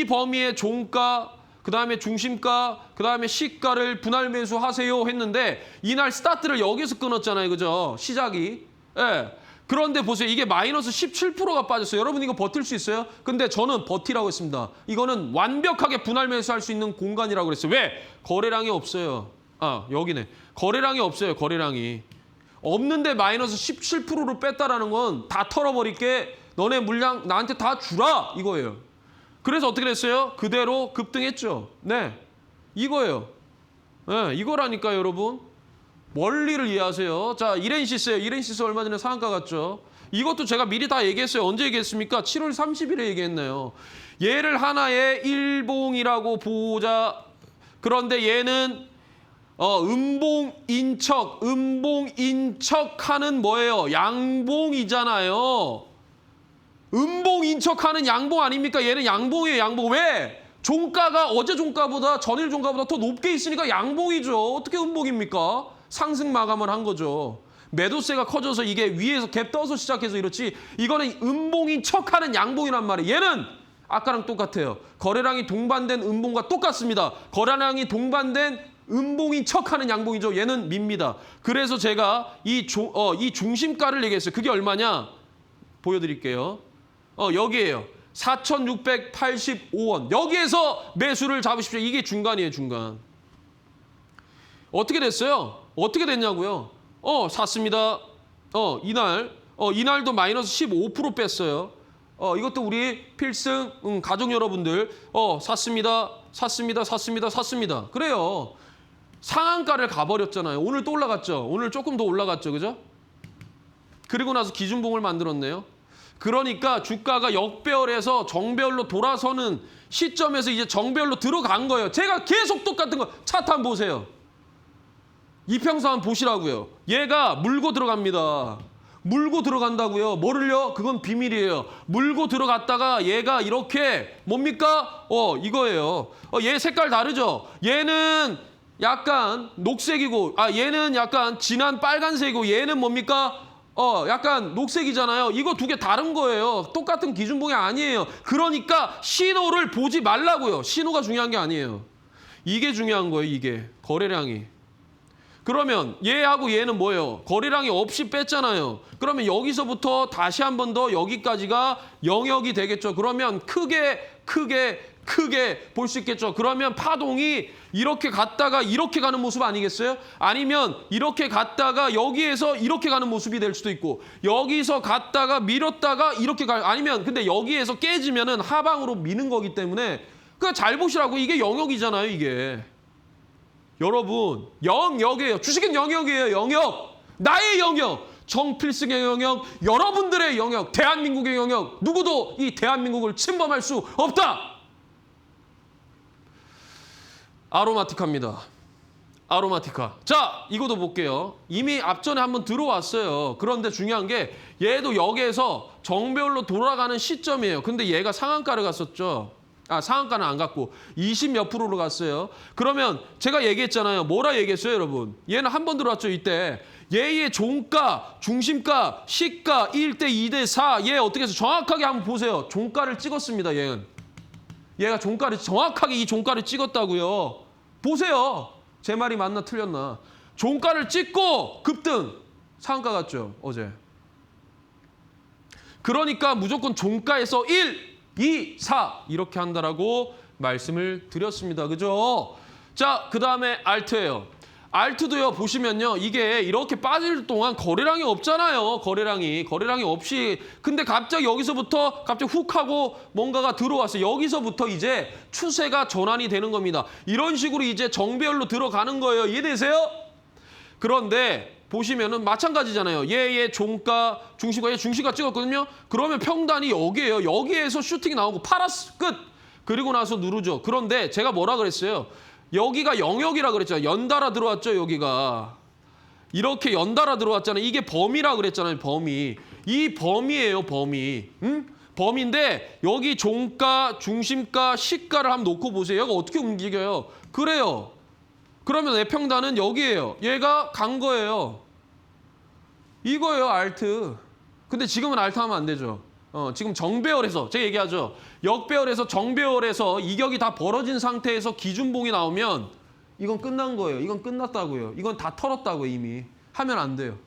범위의 종가, 그다음에 중심가, 그다음에 시가를 분할 매수하세요 했는데 이날 스타트를 여기서 끊었잖아요. 그죠? 시작이. 예. 그런데 보세요. 이게 마이너스 17%가 빠졌어요. 여러분 이거 버틸 수 있어요? 근데 저는 버티라고 했습니다. 이거는 완벽하게 분할 매수할 수 있는 공간이라고 그랬어요. 왜? 거래량이 없어요. 여기네. 거래량이 없어요. 거래량이. 없는데 마이너스 17%로 뺐다라는 건 다 털어버릴게. 너네 물량 나한테 다 주라. 이거예요. 그래서 어떻게 됐어요? 그대로 급등했죠. 네. 이거예요. 네, 이거라니까요, 여러분. 원리를 이해하세요. 자, 이렌시스예요. 이렌시스 얼마 전에 상한가 갔죠. 이것도 제가 미리 다 얘기했어요. 언제 얘기했습니까? 7월 30일에 얘기했네요. 얘를 하나의 일봉이라고 보자. 그런데 얘는 음봉인척하는 뭐예요? 양봉이잖아요. 음봉인척하는 양봉 아닙니까? 얘는 양봉이에요, 양봉. 왜? 종가가 어제 종가보다 전일 종가보다 더 높게 있으니까 양봉이죠. 어떻게 음봉입니까? 상승 마감을 한 거죠. 매도세가 커져서 이게 위에서 갭 떠서 시작해서 이렇지. 이거는 음봉인척하는 양봉이란 말이에요. 얘는 아까랑 똑같아요. 거래량이 동반된 음봉과 똑같습니다. 거래량이 동반된 음봉인 척하는 양봉이죠. 얘는 밉니다. 그래서 제가 이 중심가를 얘기했어요. 그게 얼마냐? 보여드릴게요. 여기에요. 4,685원. 여기에서 매수를 잡으십시오. 이게 중간이에요, 중간. 어떻게 됐어요? 어떻게 됐냐고요? 샀습니다. 이날도 마이너스 15% 뺐어요. 이것도 우리 필승 가족 여러분들 샀습니다. 그래요. 상한가를 가버렸잖아요. 오늘 또 올라갔죠. 오늘 조금 더 올라갔죠. 그죠? 그리고 나서 기준봉을 만들었네요. 그러니까 주가가 역배열에서 정배열로 돌아서는 시점에서 이제 정배열로 들어간 거예요. 제가 계속 똑같은 거 차트 한번 보세요. 이평선 한번 보시라고요. 얘가 물고 들어갑니다. 물고 들어간다고요. 뭐를요? 그건 비밀이에요. 물고 들어갔다가 얘가 이렇게 뭡니까? 이거예요. 얘 색깔 다르죠? 얘는 약간 녹색이고 얘는 약간 진한 빨간색이고 얘는 뭡니까? 약간 녹색이잖아요. 이거 두 개 다른 거예요. 똑같은 기준봉이 아니에요. 그러니까 신호를 보지 말라고요. 신호가 중요한 게 아니에요. 이게 중요한 거예요. 이게 거래량이. 그러면 얘하고 얘는 뭐예요? 거래량이 없이 뺐잖아요. 그러면 여기서부터 다시 한 번 더 여기까지가 영역이 되겠죠. 그러면 크게 볼 수 있겠죠. 그러면 파동이 이렇게 갔다가 이렇게 가는 모습 아니겠어요? 아니면 이렇게 갔다가 여기에서 이렇게 가는 모습이 될 수도 있고 여기서 갔다가 밀었다가 이렇게 아니면 근데 여기에서 깨지면은 하방으로 미는 거기 때문에 그냥 잘 보시라고. 이게 영역이잖아요. 이게. 여러분 영역이에요. 주식은 영역이에요. 영역. 나의 영역. 정필승의 영역. 여러분들의 영역. 대한민국의 영역. 누구도 이 대한민국을 침범할 수 없다. 아로마티카입니다. 아로마티카. 자, 이것도 볼게요. 이미 앞전에 한번 들어왔어요. 그런데 중요한 게 얘도 여기에서 정배열로 돌아가는 시점이에요. 근데 얘가 상한가를 갔었죠. 상한가는 안 갔고 20 몇 프로로 갔어요. 그러면 제가 얘기했잖아요. 뭐라 얘기했어요, 여러분? 얘는 한 번 들어왔죠, 이때. 얘의 종가, 중심가, 시가 1대 2대 4. 얘 어떻게 해서 정확하게 한번 보세요. 종가를 찍었습니다, 얘는. 얘가 종가를 정확하게 이 종가를 찍었다고요. 보세요. 제 말이 맞나 틀렸나. 종가를 찍고 급등. 상한가 갔죠, 어제. 그러니까 무조건 종가에서 1, 2, 4 이렇게 한다라고 말씀을 드렸습니다. 그죠? 자, 그다음에 알트예요. 알트도요. 보시면요. 이게 이렇게 빠질 동안 거래량이 없잖아요. 거래량이 없이. 근데 갑자기 여기서부터 갑자기 훅 하고 뭔가가 들어왔어요. 여기서부터 이제 추세가 전환이 되는 겁니다. 이런 식으로 이제 정배열로 들어가는 거예요. 이해되세요? 그런데 보시면은 마찬가지잖아요. 얘의 종가, 중심가, 얘 중심가 찍었거든요. 그러면 평단이 여기예요. 여기에서 슈팅이 나오고 팔았어. 끝. 그리고 나서 누르죠. 그런데 제가 뭐라 그랬어요? 여기가 영역이라 그랬잖아요. 연달아 들어왔죠, 여기가. 이렇게 연달아 들어왔잖아요. 이게 범위라 그랬잖아요, 범위. 이 범위예요, 범위. 응? 범위인데 여기 종가, 중심가, 시가를 한번 놓고 보세요. 얘가 어떻게 움직여요? 그래요. 그러면 애평단은 여기예요. 얘가 간 거예요. 이거예요, 알트. 근데 지금은 알트 하면 안 되죠. 지금 정배열에서 제가 얘기하죠. 역배열에서 정배열에서 이격이 다 벌어진 상태에서 기준봉이 나오면 이건 끝난 거예요. 이건 끝났다고요. 이건 다 털었다고요, 이미. 하면 안 돼요.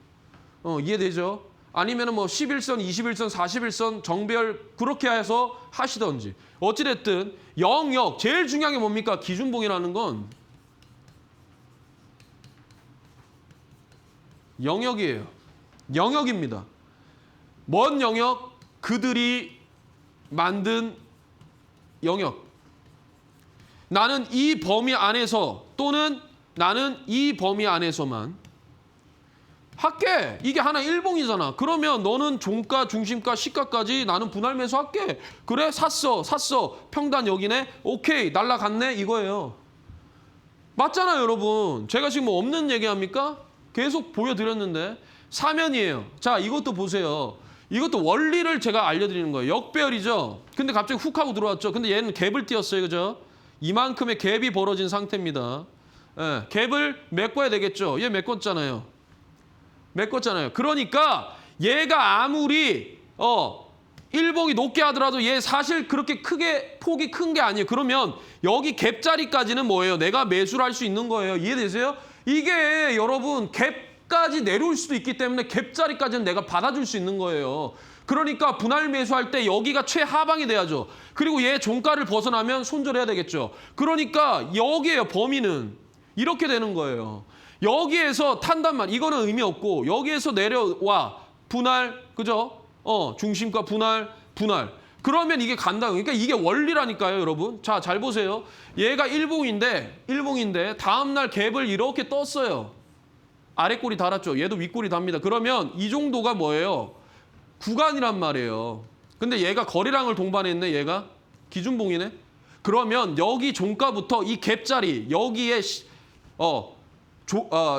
이해되죠? 아니면은 뭐 11선, 21선, 41선 정배열 그렇게 해서 하시던지. 어찌됐든 영역 제일 중요한 게 뭡니까? 기준봉이라는 건 영역이에요. 영역입니다. 뭔 영역? 그들이 만든 영역. 나는 이 범위 안에서 또는 나는 이 범위 안에서만 할게. 이게 하나 일봉이잖아. 그러면 너는 종가, 중심가, 시가까지 나는 분할 매수할게. 그래? 샀어. 평단 여기네. 오케이. 날라갔네. 이거예요. 맞잖아요, 여러분. 제가 지금 뭐 없는 얘기합니까? 계속 보여드렸는데. 사면이에요. 자, 이것도 보세요. 이것도 원리를 제가 알려드리는 거예요. 역배열이죠. 근데 갑자기 훅 하고 들어왔죠. 근데 얘는 갭을 띄었어요. 그죠? 이만큼의 갭이 벌어진 상태입니다. 예, 갭을 메꿔야 되겠죠. 얘 메꿨잖아요. 그러니까 얘가 아무리 일봉이 높게 하더라도 얘 사실 그렇게 크게 폭이 큰 게 아니에요. 그러면 여기 갭 자리까지는 뭐예요? 내가 매수를 할 수 있는 거예요. 이해되세요? 이게 여러분 갭까지 내려올 수도 있기 때문에 갭 자리까지는 내가 받아줄 수 있는 거예요. 그러니까 분할 매수할 때 여기가 최하방이 돼야죠. 그리고 얘 종가를 벗어나면 손절해야 되겠죠. 그러니까 여기에요. 범위는 이렇게 되는 거예요. 여기에서 탄단만 이거는 의미 없고 여기에서 내려와 분할 그죠? 중심가 분할 그러면 이게 간다. 그러니까 이게 원리라니까요, 여러분. 자, 잘 보세요. 얘가 일봉인데 다음 날 갭을 이렇게 떴어요. 아랫골이 달았죠. 얘도 윗골이 답니다. 그러면 이 정도가 뭐예요? 구간이란 말이에요. 근데 얘가 거래량을 동반했네. 얘가 기준봉이네. 그러면 여기 종가부터 이 갭자리 여기에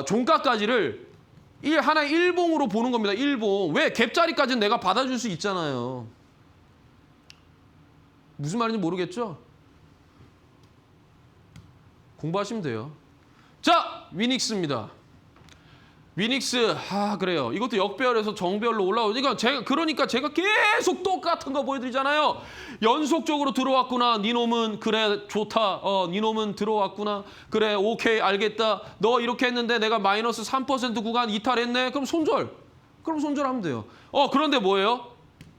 종가까지를 하나의 일봉으로 보는 겁니다. 일봉. 왜? 갭자리까지는 내가 받아줄 수 있잖아요. 무슨 말인지 모르겠죠? 공부하시면 돼요. 자, 위닉스입니다. 위닉스, 그래요. 이것도 역배열에서 정배열로 올라오니까 그러니까 제가 계속 똑같은 거 보여드리잖아요. 연속적으로 들어왔구나. 니놈은 그래 좋다. 니놈은 들어왔구나. 그래 오케이 알겠다. 너 이렇게 했는데 내가 마이너스 3% 구간 이탈했네. 그럼 손절. 그럼 손절하면 돼요. 그런데 뭐예요?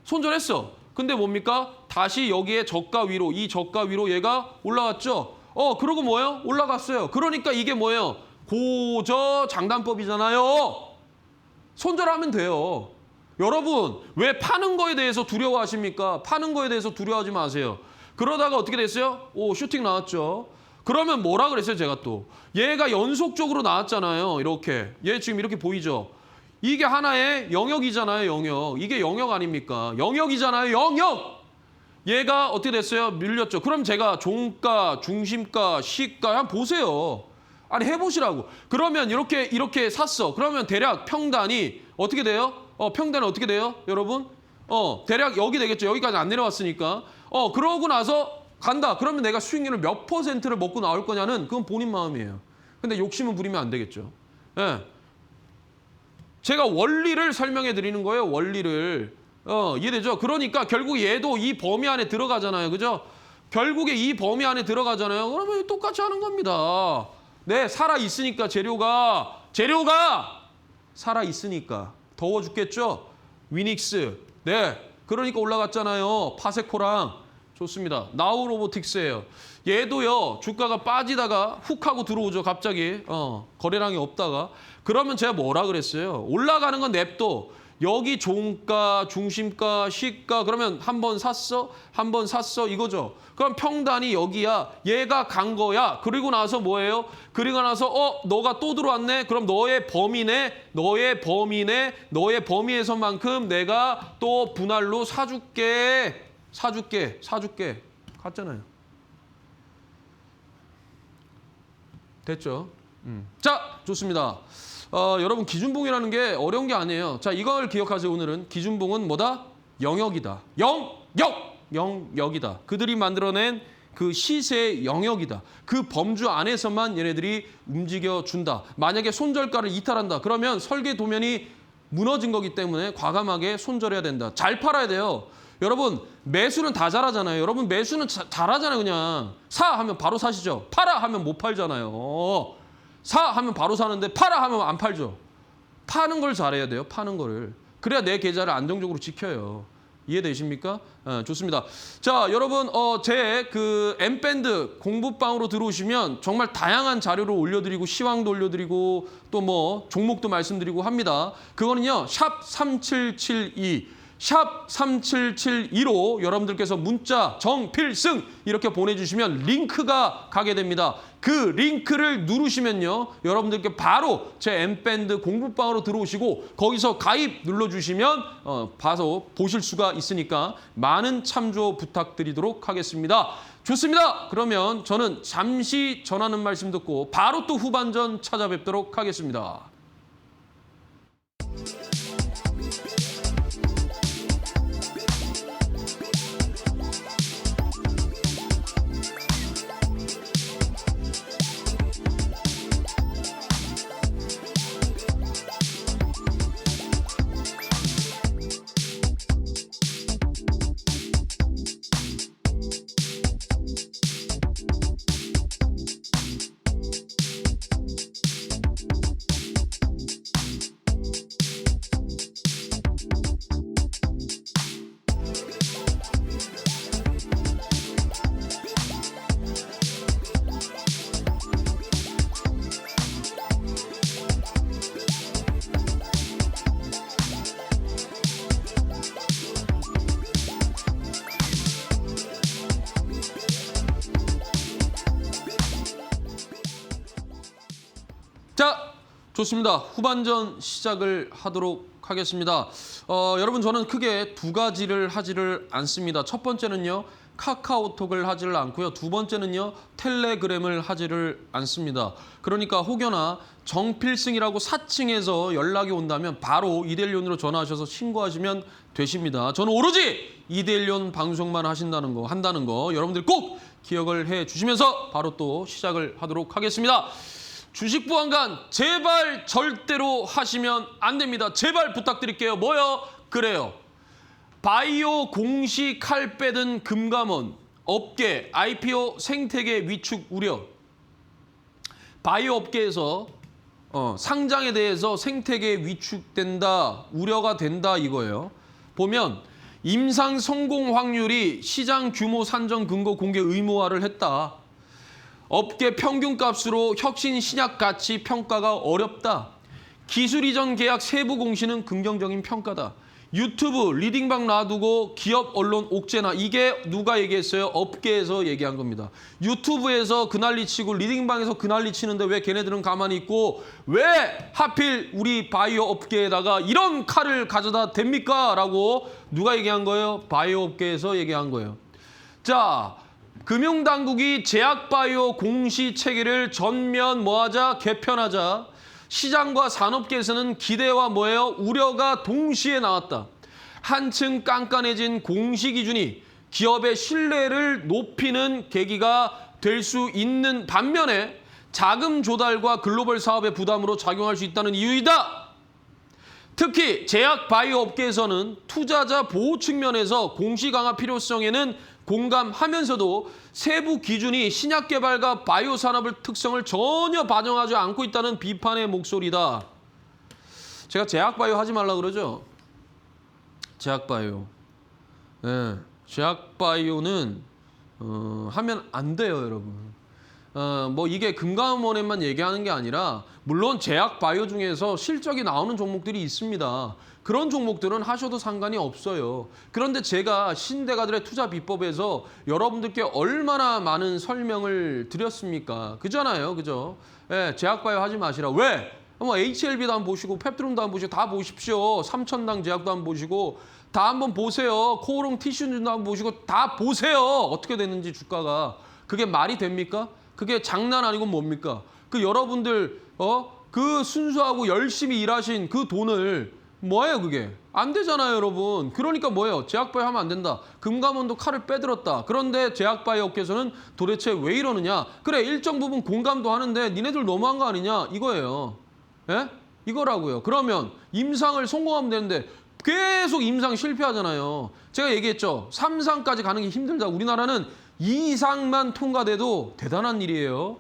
손절했어. 근데 뭡니까? 다시 여기에 저가 위로, 이 저가 위로 얘가 올라왔죠. 그러고 뭐예요? 올라갔어요. 그러니까 이게 뭐예요? 고저 장단법이잖아요. 손절하면 돼요. 여러분 왜 파는 거에 대해서 두려워하십니까? 파는 거에 대해서 두려워하지 마세요. 그러다가 어떻게 됐어요? 슈팅 나왔죠. 그러면 뭐라 그랬어요? 제가 또 얘가 연속적으로 나왔잖아요. 이렇게 얘 지금 이렇게 보이죠? 이게 하나의 영역이잖아요. 영역. 이게 영역 아닙니까? 영역이잖아요. 영역. 얘가 어떻게 됐어요? 밀렸죠. 그럼 제가 종가, 중심가, 시가 한번 보세요. 아니 해보시라고. 그러면 이렇게 샀어. 그러면 대략 평단이 어떻게 돼요? 평단은 어떻게 돼요? 여러분? 대략 여기 되겠죠. 여기까지 안 내려왔으니까. 그러고 나서 간다. 그러면 내가 수익률을 몇 %를 먹고 나올 거냐는 그건 본인 마음이에요. 근데 욕심은 부리면 안 되겠죠. 예. 제가 원리를 설명해 드리는 거예요. 원리를. 이해되죠? 그러니까 결국 얘도 이 범위 안에 들어가잖아요. 그죠? 결국에 이 범위 안에 들어가잖아요. 그러면 똑같이 하는 겁니다. 네, 살아있으니까 재료가 살아있으니까 더워 죽겠죠? 위닉스. 네, 그러니까 올라갔잖아요. 파세코랑. 좋습니다. 나우로보틱스예요. 얘도요. 주가가 빠지다가 훅 하고 들어오죠. 갑자기. 거래량이 없다가. 그러면 제가 뭐라 그랬어요? 올라가는 건 냅둬. 여기 종가, 중심가, 시가 그러면 한 번 샀어? 한 번 샀어? 이거죠. 그럼 평단이 여기야. 얘가 간 거야. 그리고 나서 뭐예요? 그리고 나서 너가 또 들어왔네. 그럼 너의 범위네. 너의 범위에서만큼 내가 또 분할로 사줄게. 갔잖아요. 됐죠? 자, 좋습니다. 여러분 기준봉이라는 게 어려운 게 아니에요. 자, 이걸 기억하세요. 오늘은 기준봉은 뭐다? 영역이다. 영역이다. 그들이 만들어낸 그 시세의 영역이다. 그 범주 안에서만 얘네들이 움직여준다. 만약에 손절가를 이탈한다. 그러면 설계 도면이 무너진 거기 때문에 과감하게 손절해야 된다. 잘 팔아야 돼요. 여러분 매수는 다 잘하잖아요. 여러분 매수는 잘하잖아요. 그냥 사 하면 바로 사시죠. 팔아 하면 못 팔잖아요. 사 하면 바로 사는데 팔아 하면 안 팔죠. 파는 걸 잘해야 돼요. 파는 거를. 그래야 내 계좌를 안정적으로 지켜요. 이해되십니까? 좋습니다. 자, 여러분 제 그 M밴드 공부방으로 들어오시면 정말 다양한 자료를 올려드리고 시황도 올려드리고 또 뭐 종목도 말씀드리고 합니다. 그거는요. 샵 3772 샵 3772로 여러분들께서 문자 정필승 이렇게 보내주시면 링크가 가게 됩니다. 그 링크를 누르시면요. 여러분들께 바로 제 M밴드 공부방으로 들어오시고 거기서 가입 눌러주시면 봐서 보실 수가 있으니까 많은 참조 부탁드리도록 하겠습니다. 좋습니다. 그러면 저는 잠시 전하는 말씀 듣고 바로 또 후반전 찾아뵙도록 하겠습니다. 자, 좋습니다. 후반전 시작을 하도록 하겠습니다. 여러분 저는 크게 두 가지를 하지를 않습니다. 첫 번째는요. 카카오톡을 하지를 않고요. 두 번째는요. 텔레그램을 하지를 않습니다. 그러니까 혹여나 정필승이라고 사칭해서 연락이 온다면 바로 이데일리온으로 전화하셔서 신고하시면 되십니다. 저는 오로지 이데일리온 방송만 한다는 거 여러분들 꼭 기억을 해 주시면서 바로 또 시작을 하도록 하겠습니다. 주식 보안관 제발 절대로 하시면 안 됩니다. 제발 부탁드릴게요. 뭐요? 그래요. 바이오 공시 칼 빼든 금감원, 업계, IPO 생태계 위축 우려. 바이오 업계에서 상장에 대해서 생태계 위축된다, 우려가 된다 이거예요. 보면 임상 성공 확률이 시장 규모 산정 근거 공개 의무화를 했다. 업계 평균값으로 혁신 신약 가치 평가가 어렵다. 기술 이전 계약 세부 공시는 긍정적인 평가다. 유튜브 리딩방 놔두고 기업 언론 옥죄나 이게 누가 얘기했어요? 업계에서 얘기한 겁니다. 유튜브에서 그 난리 치고 리딩방에서 그 난리 치는데 왜 걔네들은 가만히 있고 왜 하필 우리 바이오 업계에다가 이런 칼을 가져다 댑니까? 라고 누가 얘기한 거예요? 바이오 업계에서 얘기한 거예요. 자, 금융당국이 제약바이오 공시 체계를 전면 뭐하자? 개편하자. 시장과 산업계에서는 기대와 뭐예요? 우려가 동시에 나왔다. 한층 깐깐해진 공시 기준이 기업의 신뢰를 높이는 계기가 될 수 있는 반면에 자금 조달과 글로벌 사업의 부담으로 작용할 수 있다는 이유이다. 특히 제약 바이오 업계에서는 투자자 보호 측면에서 공시 강화 필요성에는 공감하면서도 세부 기준이 신약 개발과 바이오 산업의 특성을 전혀 반영하지 않고 있다는 비판의 목소리다. 제가 제약 바이오 하지 말라 그러죠? 제약 바이오. 네, 제약 바이오는 하면 안 돼요, 여러분. 뭐 이게 금감원에만 얘기하는 게 아니라 물론 제약 바이오 중에서 실적이 나오는 종목들이 있습니다. 그런 종목들은 하셔도 상관이 없어요. 그런데 제가 신대가들의 투자 비법에서 여러분들께 얼마나 많은 설명을 드렸습니까? 그잖아요, 그죠? 예, 제약바이오 하지 마시라. 왜? 뭐 HLB도 한번 보시고 펩트론도 한번 보시고 다 보십시오. 삼천당 제약도 한번 보시고 다 한번 보세요. 코오롱 티슈도 한번 보시고 다 보세요. 어떻게 됐는지 주가가. 그게 말이 됩니까? 그게 장난 아니고 뭡니까? 그 여러분들 그 순수하고 열심히 일하신 그 돈을 뭐예요 그게? 안 되잖아요 여러분. 그러니까 뭐예요? 제약바이오 하면 안 된다. 금감원도 칼을 빼들었다. 그런데 제약바이오 업계에서는 도대체 왜 이러느냐? 그래 일정 부분 공감도 하는데 니네들 너무한 거 아니냐? 이거예요. 예? 이거라고요. 그러면 임상을 성공하면 되는데 계속 임상 실패하잖아요. 제가 얘기했죠. 3상까지 가는 게 힘들다. 우리나라는 2상만 통과돼도 대단한 일이에요.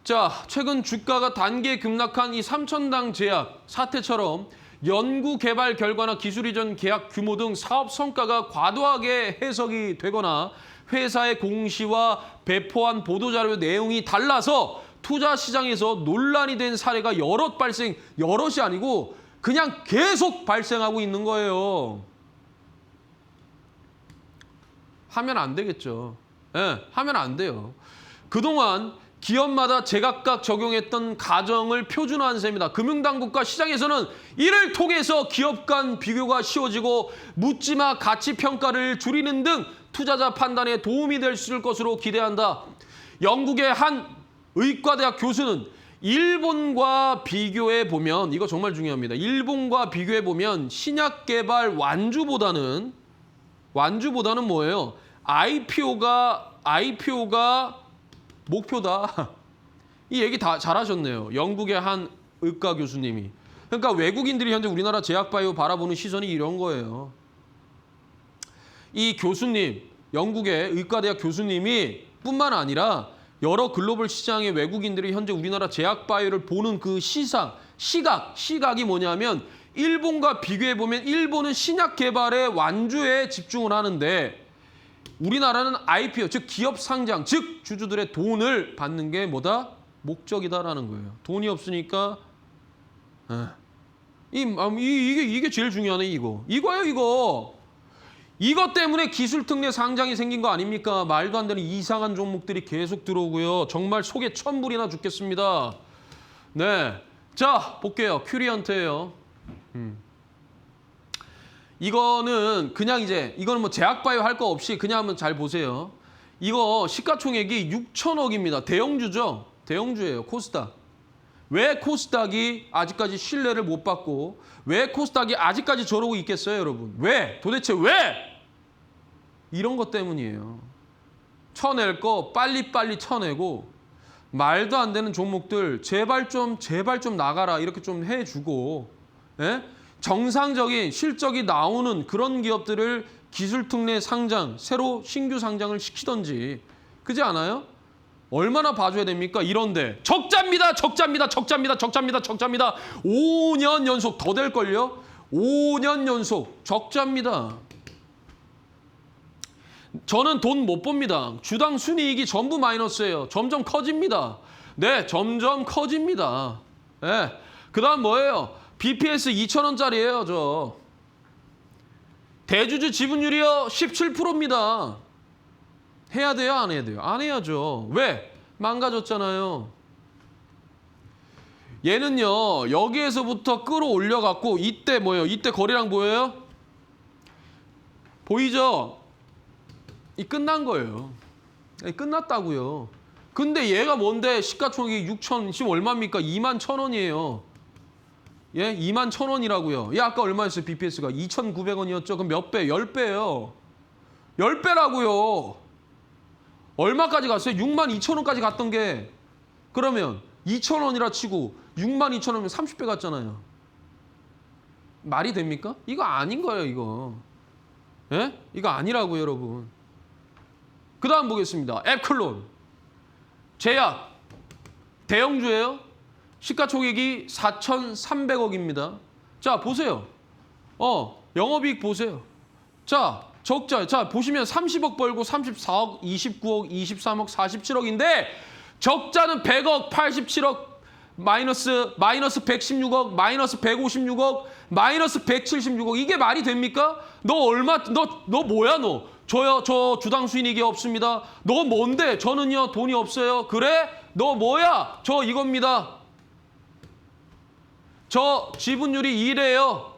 자, 최근 주가가 단계 급락한 이 삼천당 제약 사태처럼 연구 개발 결과나 기술 이전 계약 규모 등 사업 성과가 과도하게 해석이 되거나 회사의 공시와 배포한 보도자료 내용이 달라서 투자 시장에서 논란이 된 사례가 여럿이 아니고 그냥 계속 발생하고 있는 거예요. 하면 안 되겠죠. 예, 하면 안 돼요. 그동안 기업마다 제각각 적용했던 가정을 표준화한 셈입니다. 금융당국과 시장에서는 이를 통해서 기업 간 비교가 쉬워지고 묻지마 가치평가를 줄이는 등 투자자 판단에 도움이 될 것으로 기대한다. 영국의 한 의과대학 교수는 일본과 비교해 보면 이거 정말 중요합니다. 일본과 비교해 보면 신약 개발 완주보다는 뭐예요? IPO가 목표다. 이 얘기 다 잘하셨네요. 영국의 한 의과 교수님이. 그러니까 외국인들이 현재 우리나라 제약바이오 바라보는 시선이 이런 거예요. 이 교수님, 영국의 의과대학 교수님이 뿐만 아니라 여러 글로벌 시장의 외국인들이 현재 우리나라 제약바이오를 보는 그 시각이 뭐냐면 일본과 비교해보면 일본은 신약 개발의 완주에 집중을 하는데 우리나라는 IPO, 즉 기업 상장, 즉 주주들의 돈을 받는 게 뭐다? 목적이다라는 거예요. 돈이 없으니까 이게 제일 중요하네 이거예요. 이것 때문에 기술특례 상장이 생긴 거 아닙니까? 말도 안 되는 이상한 종목들이 계속 들어오고요. 정말 속에 천불이나 죽겠습니다. 네, 자 볼게요. 큐리언트예요. 이거는 그냥 이거는 뭐 제약바이오 할 거 없이 그냥 한번 잘 보세요. 이거 시가총액이 6천억입니다. 대형주죠. 대형주예요. 코스닥. 왜 코스닥이 아직까지 신뢰를 못 받고 왜 코스닥이 아직까지 저러고 있겠어요, 여러분? 왜? 도대체 왜? 이런 것 때문이에요. 쳐낼 거 빨리빨리 쳐내고 말도 안 되는 종목들 제발 좀 나가라 이렇게 좀 해주고, 예? 정상적인 실적이 나오는 그런 기업들을 기술특례 상장, 새로 신규 상장을 시키던지, 그지 않아요? 얼마나 봐줘야 됩니까? 이런데 적자입니다. 5년 연속 더 될걸요? 5년 연속 적자입니다. 저는 돈 못 봅니다. 주당 순이익이 전부 마이너스예요. 점점 커집니다. 네, 점점 커집니다. 네. 그다음 뭐예요? BPS 2,000원짜리예요, 저. 대주주 지분율이요, 17%입니다. 해야 돼요, 안 해야 돼요? 안 해야죠. 왜? 망가졌잖아요. 얘는요, 여기에서부터 끌어올려갖고 이때 뭐예요? 이때 거래량 보여요? 보이죠? 이 끝난 거예요. 끝났다고요. 근데 얘가 뭔데 시가총액이 6천, 지금 얼마입니까? 21,000원이에요. 예, 21,000원이라고요. 얘 아까 얼마였어요? BPS가 2,900원이었죠. 그럼 몇 배? 10배예요. 10배라고요. 얼마까지 갔어요? 62,000원까지 갔던 게, 그러면 2,000원이라 치고 62,000원이면 30배 갔잖아요. 말이 됩니까? 이거 아닌 거예요, 이거. 예? 이거 아니라고요, 여러분. 그 다음 보겠습니다. 앱클론. 제약. 대형주예요. 시가총액이 4,300억입니다. 자, 보세요. 영업이익 보세요. 자, 적자. 자, 보시면 30억 벌고 34억, 29억, 23억, 47억인데 적자는 100억, 87억, 마이너스 116억, 마이너스 156억, 마이너스 176억. 이게 말이 됩니까? 너 뭐야, 너? 저 주당 수익이 없습니다. 너 뭔데? 저는요, 돈이 없어요. 그래? 너 뭐야? 저 이겁니다. 저 지분율이 2래요.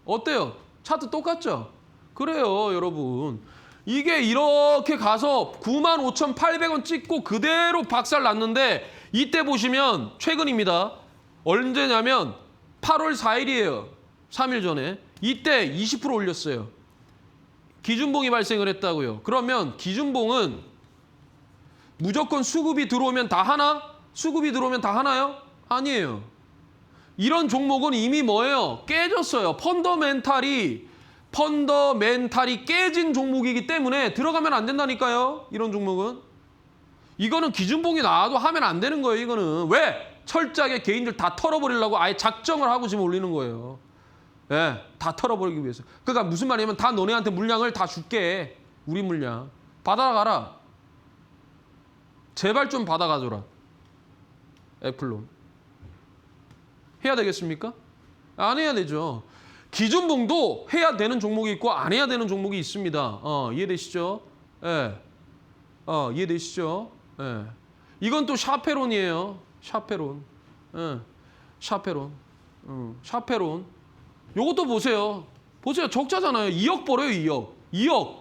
어때요? 차트 똑같죠? 그래요, 여러분. 이게 이렇게 가서 95,800원 찍고 그대로 박살 났는데, 이때 보시면 최근입니다. 언제냐면 8월 4일이에요. 3일 전에. 이때 20% 올렸어요. 기준봉이 발생을 했다고요. 그러면 기준봉은 무조건 수급이 들어오면 다 하나? 수급이 들어오면 다 하나요? 아니에요. 이런 종목은 이미 뭐예요? 깨졌어요. 펀더멘탈이 깨진 종목이기 때문에 들어가면 안 된다니까요. 이런 종목은. 이거는 기준봉이 나와도 하면 안 되는 거예요. 이거는. 왜? 철저하게 개인들 다 털어버리려고 아예 작정을 하고 지금 올리는 거예요. 예, 다 털어버리기 위해서. 그러니까 무슨 말이냐면 다 너네한테 물량을 다 줄게. 우리 물량. 받아가라. 제발 좀 받아가줘라. 애플론. 해야 되겠습니까? 안 해야 되죠. 기준봉도 해야 되는 종목이 있고 안 해야 되는 종목이 있습니다. 이해되시죠? 예. 이해되시죠? 예. 이건 또 샤페론이에요. 샤페론. 예. 샤페론. 샤페론. 요것도 보세요. 보세요. 적자잖아요. 2억 벌어요, 2억. 2억.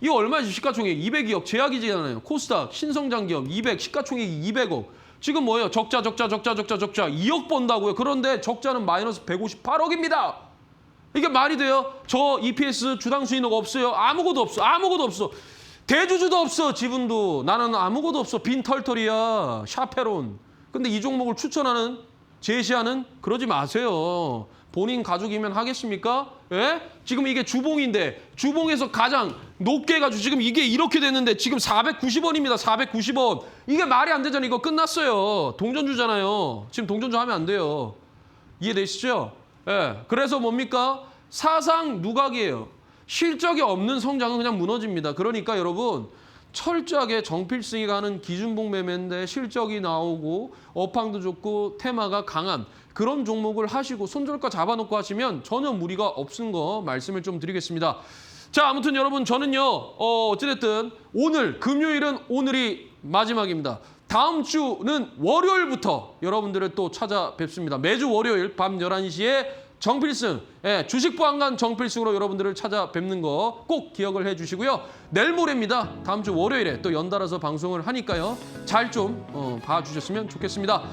이거 얼마지 시가총액? 202억. 제약이잖아요. 코스닥, 신성장 기업 200, 시가총액이 200억. 지금 뭐예요? 적자. 2억 번다고요. 그런데 적자는 마이너스 158억입니다. 이게 말이 돼요? 저 EPS 주당 수익 없어요. 아무것도 없어. 대주주도 없어. 지분도. 나는 아무것도 없어. 빈털털이야. 샤페론. 근데 이 종목을 추천하는, 제시하는, 그러지 마세요. 본인 가족이면 하겠습니까? 예? 지금 이게 주봉인데 주봉에서 가장 높게 해가지고 지금 이게 이렇게 됐는데 지금 490원입니다. 490원. 이게 말이 안 되잖아요. 이거 끝났어요. 동전주잖아요. 지금 동전주 하면 안 돼요. 이해되시죠? 예. 그래서 뭡니까? 사상 누각이에요. 실적이 없는 성장은 그냥 무너집니다. 그러니까 여러분 철저하게 정필승이 가는 기준봉 매매인데 실적이 나오고 업황도 좋고 테마가 강한 그런 종목을 하시고 손절가 잡아놓고 하시면 전혀 무리가 없은 거 말씀을 좀 드리겠습니다. 자, 아무튼 여러분 저는요 어찌됐든 오늘 금요일은 오늘이 마지막입니다. 다음 주는 월요일부터 여러분들을 또 찾아뵙습니다. 매주 월요일 밤 11시에 정필승, 주식 보안관 정필승으로 여러분들을 찾아뵙는 거 꼭 기억을 해주시고요. 내일 모레입니다. 다음 주 월요일에 또 연달아서 방송을 하니까요. 잘 좀 봐주셨으면 좋겠습니다.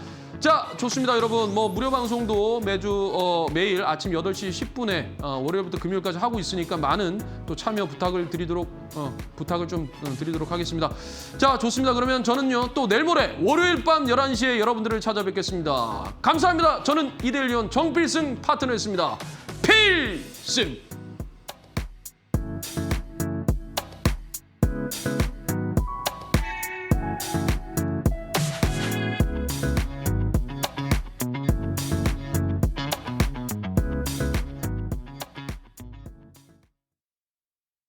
자, 좋습니다, 여러분. 뭐 무료 방송도 매일 아침 8시 10분에 월요일부터 금요일까지 하고 있으니까 많은 또 참여 부탁을 드리도록 하겠습니다. 자, 좋습니다. 그러면 저는요 또 내일 모레 월요일 밤 11시에 여러분들을 찾아뵙겠습니다. 감사합니다. 저는 이대일 위원 정필승 파트너였습니다. 필승.